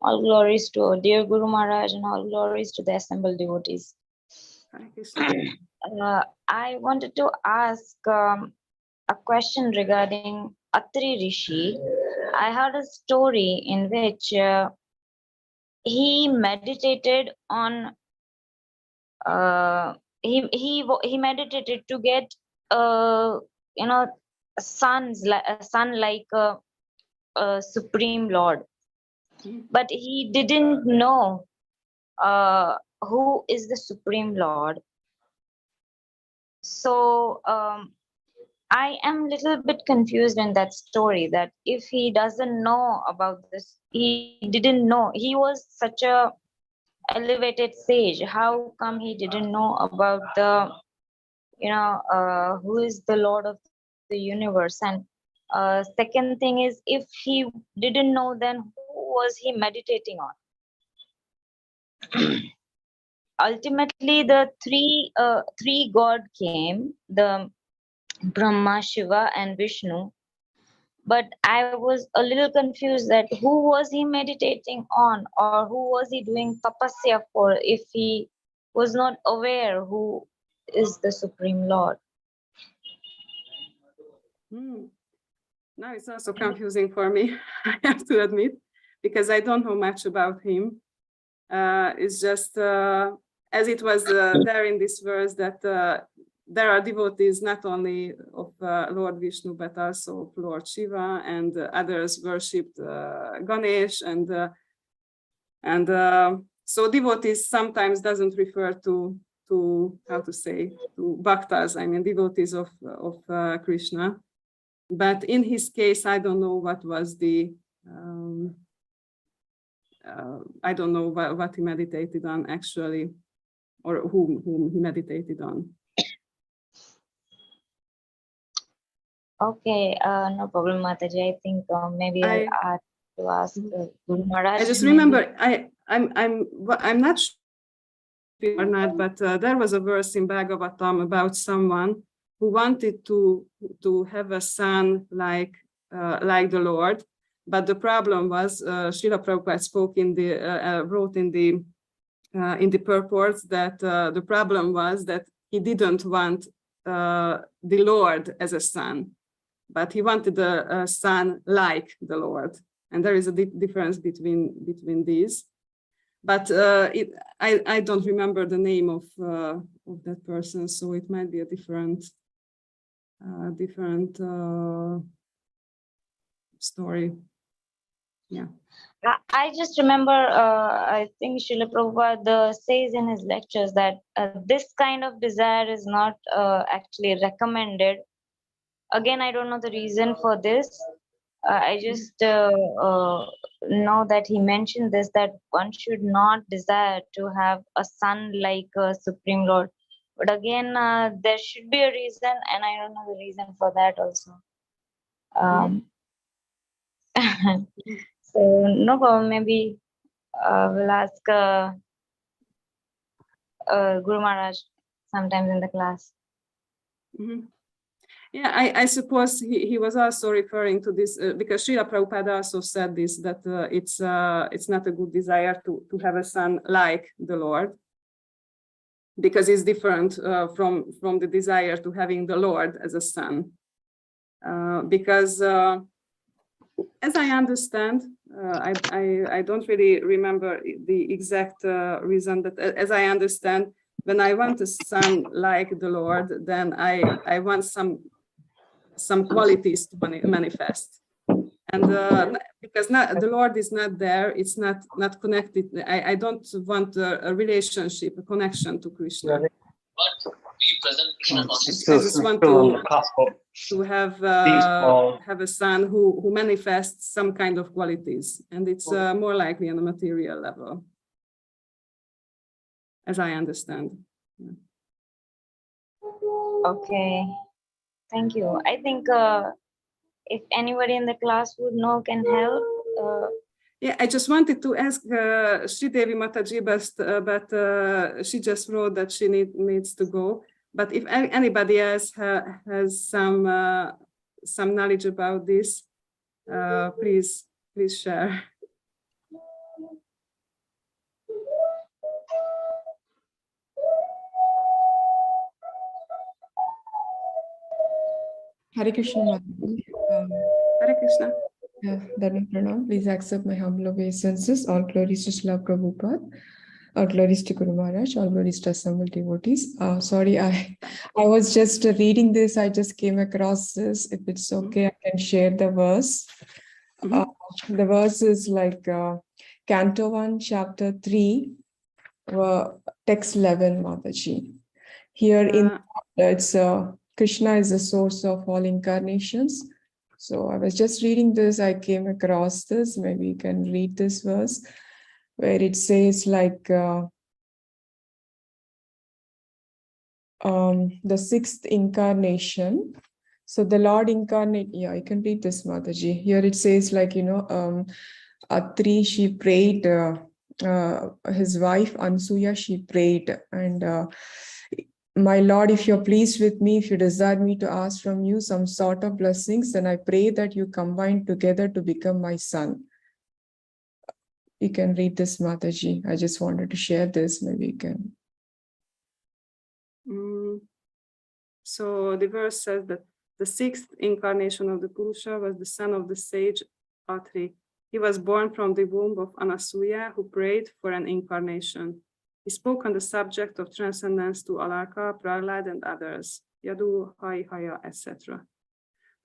All glories to our dear Guru Maharaj, and all glories to the assembled devotees. Hare Krishna. I wanted to ask a question regarding Atri Rishi. I heard a story in which he meditated on he meditated to get a son like a Supreme Lord, but he didn't know who is the Supreme Lord. So I am a little bit confused in that story, that if he doesn't know about this, he didn't know, he was such a elevated sage, how come he didn't know about the who is the Lord of the universe? And second thing is, if he didn't know, then who was he meditating on? Ultimately, the three god came, the Brahma, Shiva, and Vishnu. But I was a little confused that who was he meditating on, or who was he doing tapasya for, if he was not aware who is the Supreme Lord? Now it's also confusing for me, I have to admit, because I don't know much about him. It's just, as it was there in this verse, that there are devotees not only of Lord Vishnu, but also of Lord Shiva, and others worshipped Ganesh, and so devotees sometimes doesn't refer to how to say, to bhaktas, I mean devotees of Krishna. But in his case, I don't know what was the I don't know what he meditated on actually, or whom he meditated on. Okay, no problem, Mataji. I think maybe I'll ask to ask Guru Maharaj. I just remember I'm not sure or not, but there was a verse in Bhagavatam about someone who wanted to have a son like the Lord, but the problem was Srila Prabhupada spoke in the wrote in the purports that the problem was that he didn't want the Lord as a son, but he wanted a son like the Lord, and there is a difference between these. But I don't remember the name of that person, so it might be a different story. Yeah. I just remember, I think Srila Prabhupada says in his lectures that this kind of desire is not actually recommended. Again, I don't know the reason for this. I just know that he mentioned this, that one should not desire to have a son like a Supreme Lord. But again, there should be a reason, and I don't know the reason for that also. So no problem. Maybe we'll ask Guru Maharaj sometimes in the class. Yeah, I suppose he was also referring to this because Srila Prabhupada also said this, that it's not a good desire to have a son like the Lord, because it's different from the desire to having the Lord as a son. Because as I understand, I don't really remember the exact reason, but as I understand, when I want a son like the Lord, then I want some qualities to manifest. And because the Lord is not there, it's not connected. I don't want a relationship, a connection to Krishna. I just want to have a son who manifests some kind of qualities, and it's more likely on a material level, as I understand. Okay, thank you. I think if anybody in the class would know, can help. Yeah, I just wanted to ask Sridevi Mataji, but she just wrote that she needs to go. But if anybody else has some knowledge about this, please share. Hare Krishna, Mataji. Hare Krishna. Dharma Pranam. Please accept my humble obeisances. All glories to Srila Prabhupada. All glories to Guru Maharaj. All glories to assembled devotees. Sorry, I was just reading this. I just came across this. If it's okay, I can share the verse. The verse is like Canto 1, Chapter 3, text 11, Mataji. Here it's Krishna is the source of all incarnations. So I was just reading this. I came across this. Maybe you can read this verse where it says like the sixth incarnation. So the Lord incarnate. Yeah, I can read this, Mataji. Here it says like, Atri, she prayed, his wife Ansuya, she prayed, and my Lord, if you're pleased with me, if you desire me to ask from you some sort of blessings, then I pray that you combine together to become my son. You can read this, Mataji. I just wanted to share this. Maybe you can. So the verse says that the sixth incarnation of the Purusha was the son of the sage Atri. He was born from the womb of Anasuya, who prayed for an incarnation. He spoke on the subject of transcendence to Alarka, Prahlad, and others, Yadu, Haihaya, etc.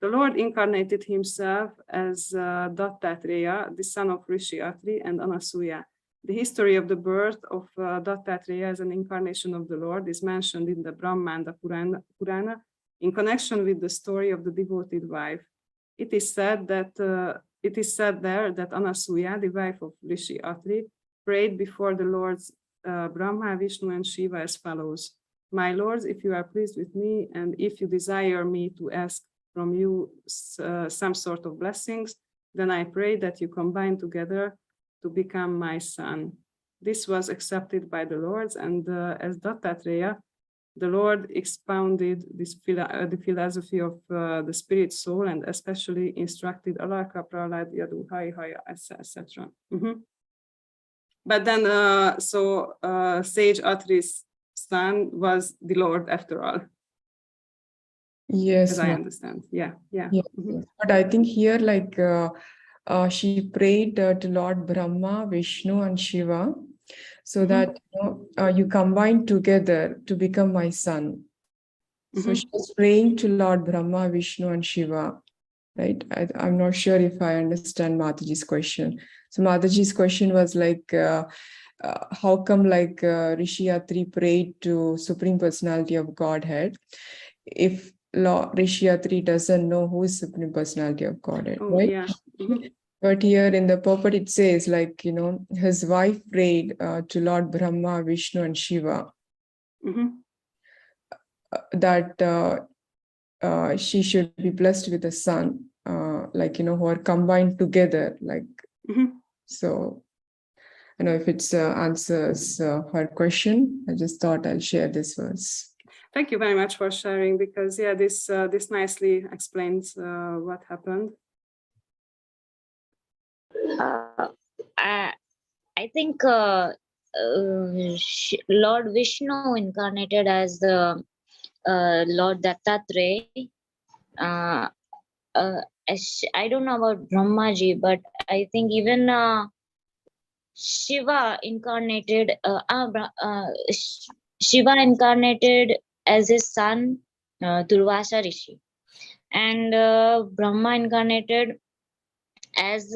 The Lord incarnated himself as Dattatreya, the son of Rishi Atri and Anasuya. The history of the birth of Dattatreya as an incarnation of the Lord is mentioned in the Brahmanda Purana in connection with the story of the devoted wife. It is said there that Anasuya, the wife of Rishi Atri, prayed before the Lords Brahma, Vishnu, and Shiva as follows: "My lords, if you are pleased with me, and if you desire me to ask from you some sort of blessings, then I pray that you combine together to become my son." This was accepted by the lords, and as Dattatreya, the Lord expounded the philosophy of the spirit soul, and especially instructed Alarka, Prahlad, Yadu, Haihaya, etc. But then, Sage Atri's son was the Lord after all. Yes, as I understand. Yeah. Yes, yes. But I think here, like, she prayed to Lord Brahma, Vishnu, and Shiva, so that you combine together to become my son. So she was praying to Lord Brahma, Vishnu, and Shiva, right? I'm not sure if I understand Mataji's question. So Mataji's question was like, how come like Rishi Atri prayed to Supreme Personality of Godhead if Rishi Atri doesn't know who is Supreme Personality of Godhead, right? Yeah. But here in the purport it says, like, his wife prayed to Lord Brahma, Vishnu, and Shiva that she should be blessed with a son, who are combined together, like. So, if it answers her question, I just thought I'll share this verse. Thank you very much for sharing, because this nicely explains what happened. I think Lord Vishnu incarnated as the Lord Dattatreya. I don't know about Brahmaji, but I think even Shiva incarnated as his son Durvasa Rishi, and Brahma incarnated as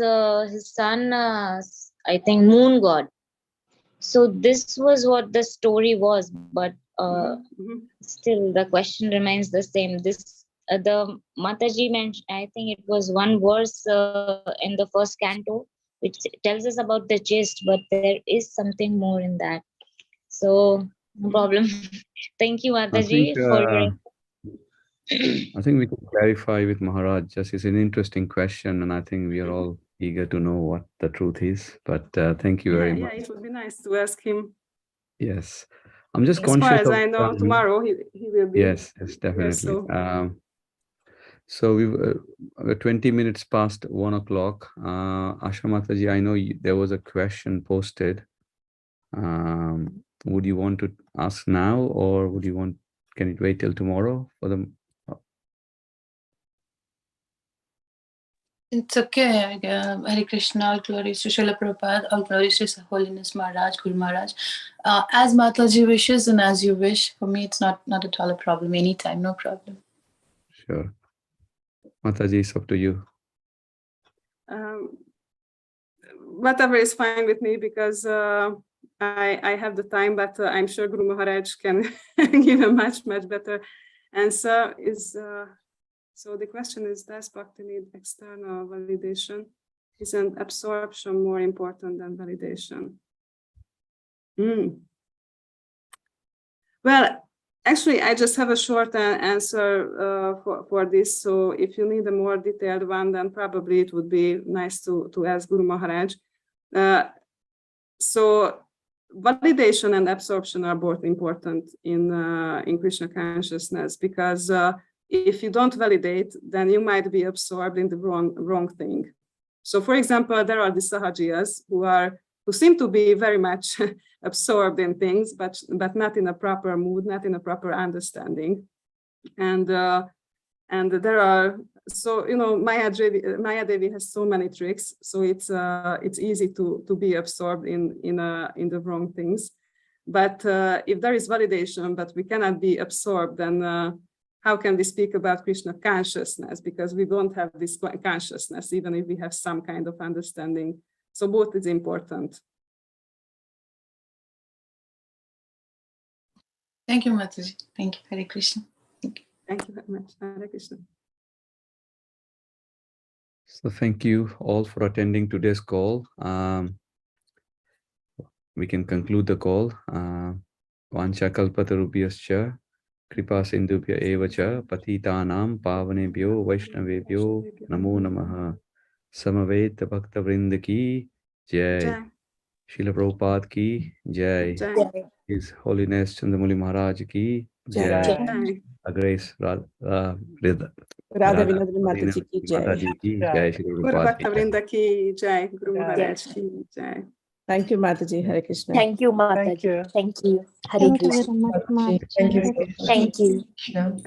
his son, I think, Moon God. So this was what the story was, but still the question remains the same. This the Mataji mentioned, I think it was one verse in the first canto, which tells us about the gist, but there is something more in that. So no problem. Thank you, Mataji, for your. I think we can clarify with Maharaj. Just it's an interesting question, and I think we are all eager to know what the truth is. But thank you very much. Yeah, it would be nice to ask him. Yes, I'm just as conscious. As far as I know, tomorrow he will be. Yes, definitely. So we're 20 minutes past 1 o'clock. Asha Mataji, I know there was a question posted. Would you want to ask now, or can it wait till tomorrow for the? It's okay. Hare Krishna, all glories to Srila Prabhupada, all glories to His Holiness Maharaj, Guru Maharaj. As Mataji wishes and as you wish, for me it's not at all a problem. Anytime, no problem. Sure. Mataji, it's up to you. Whatever is fine with me, because I have the time, but I'm sure Guru Maharaj can give a much better answer. So the question is, does bhakti need external validation? Isn't absorption more important than validation? Well, actually, I just have a short answer for this. So if you need a more detailed one, then probably it would be nice to ask Guru Maharaj. So validation and absorption are both important in Krishna consciousness, because if you don't validate, then you might be absorbed in the wrong thing. So, for example, there are the sahajiyas who are who seem to be very much absorbed in things, but not in a proper mood, not in a proper understanding. And there are, so, you know, Maya Devi has so many tricks, so it's easy to be absorbed in the wrong things. But if there is validation, but we cannot be absorbed, then how can we speak about Krishna consciousness? Because we don't have this consciousness, even if we have some kind of understanding. So both is important. Thank you, Mataji. Thank you, Hare Krishna. Thank you very much. Hare Krishna. So thank you all for attending today's call. We can conclude the call. Vancha kalpatarubhyascha kripa sindhubhya evacha patitanam pavanebhyo vaishnavebhyo namo namaha. Samaveta bhakta vrinda ki jai. Jai. Srila Prabhupada ki jai. Jai. His Holiness Chandamali Maharaj ki jai. Jai. Grace Radhavinodini Mataji ki jai. Mataji ki jai. Srila Guru Prabhupada Bhakta ki jai. Vrinda ki jai. Guru Maharaj ki jai. Thank you, Mataji. Hare Krishna. Thank you, Mataji. Thank you. Thank you. Hare Thank you Krishna. very much, Thank you. Mataji. Thank you. Krishna.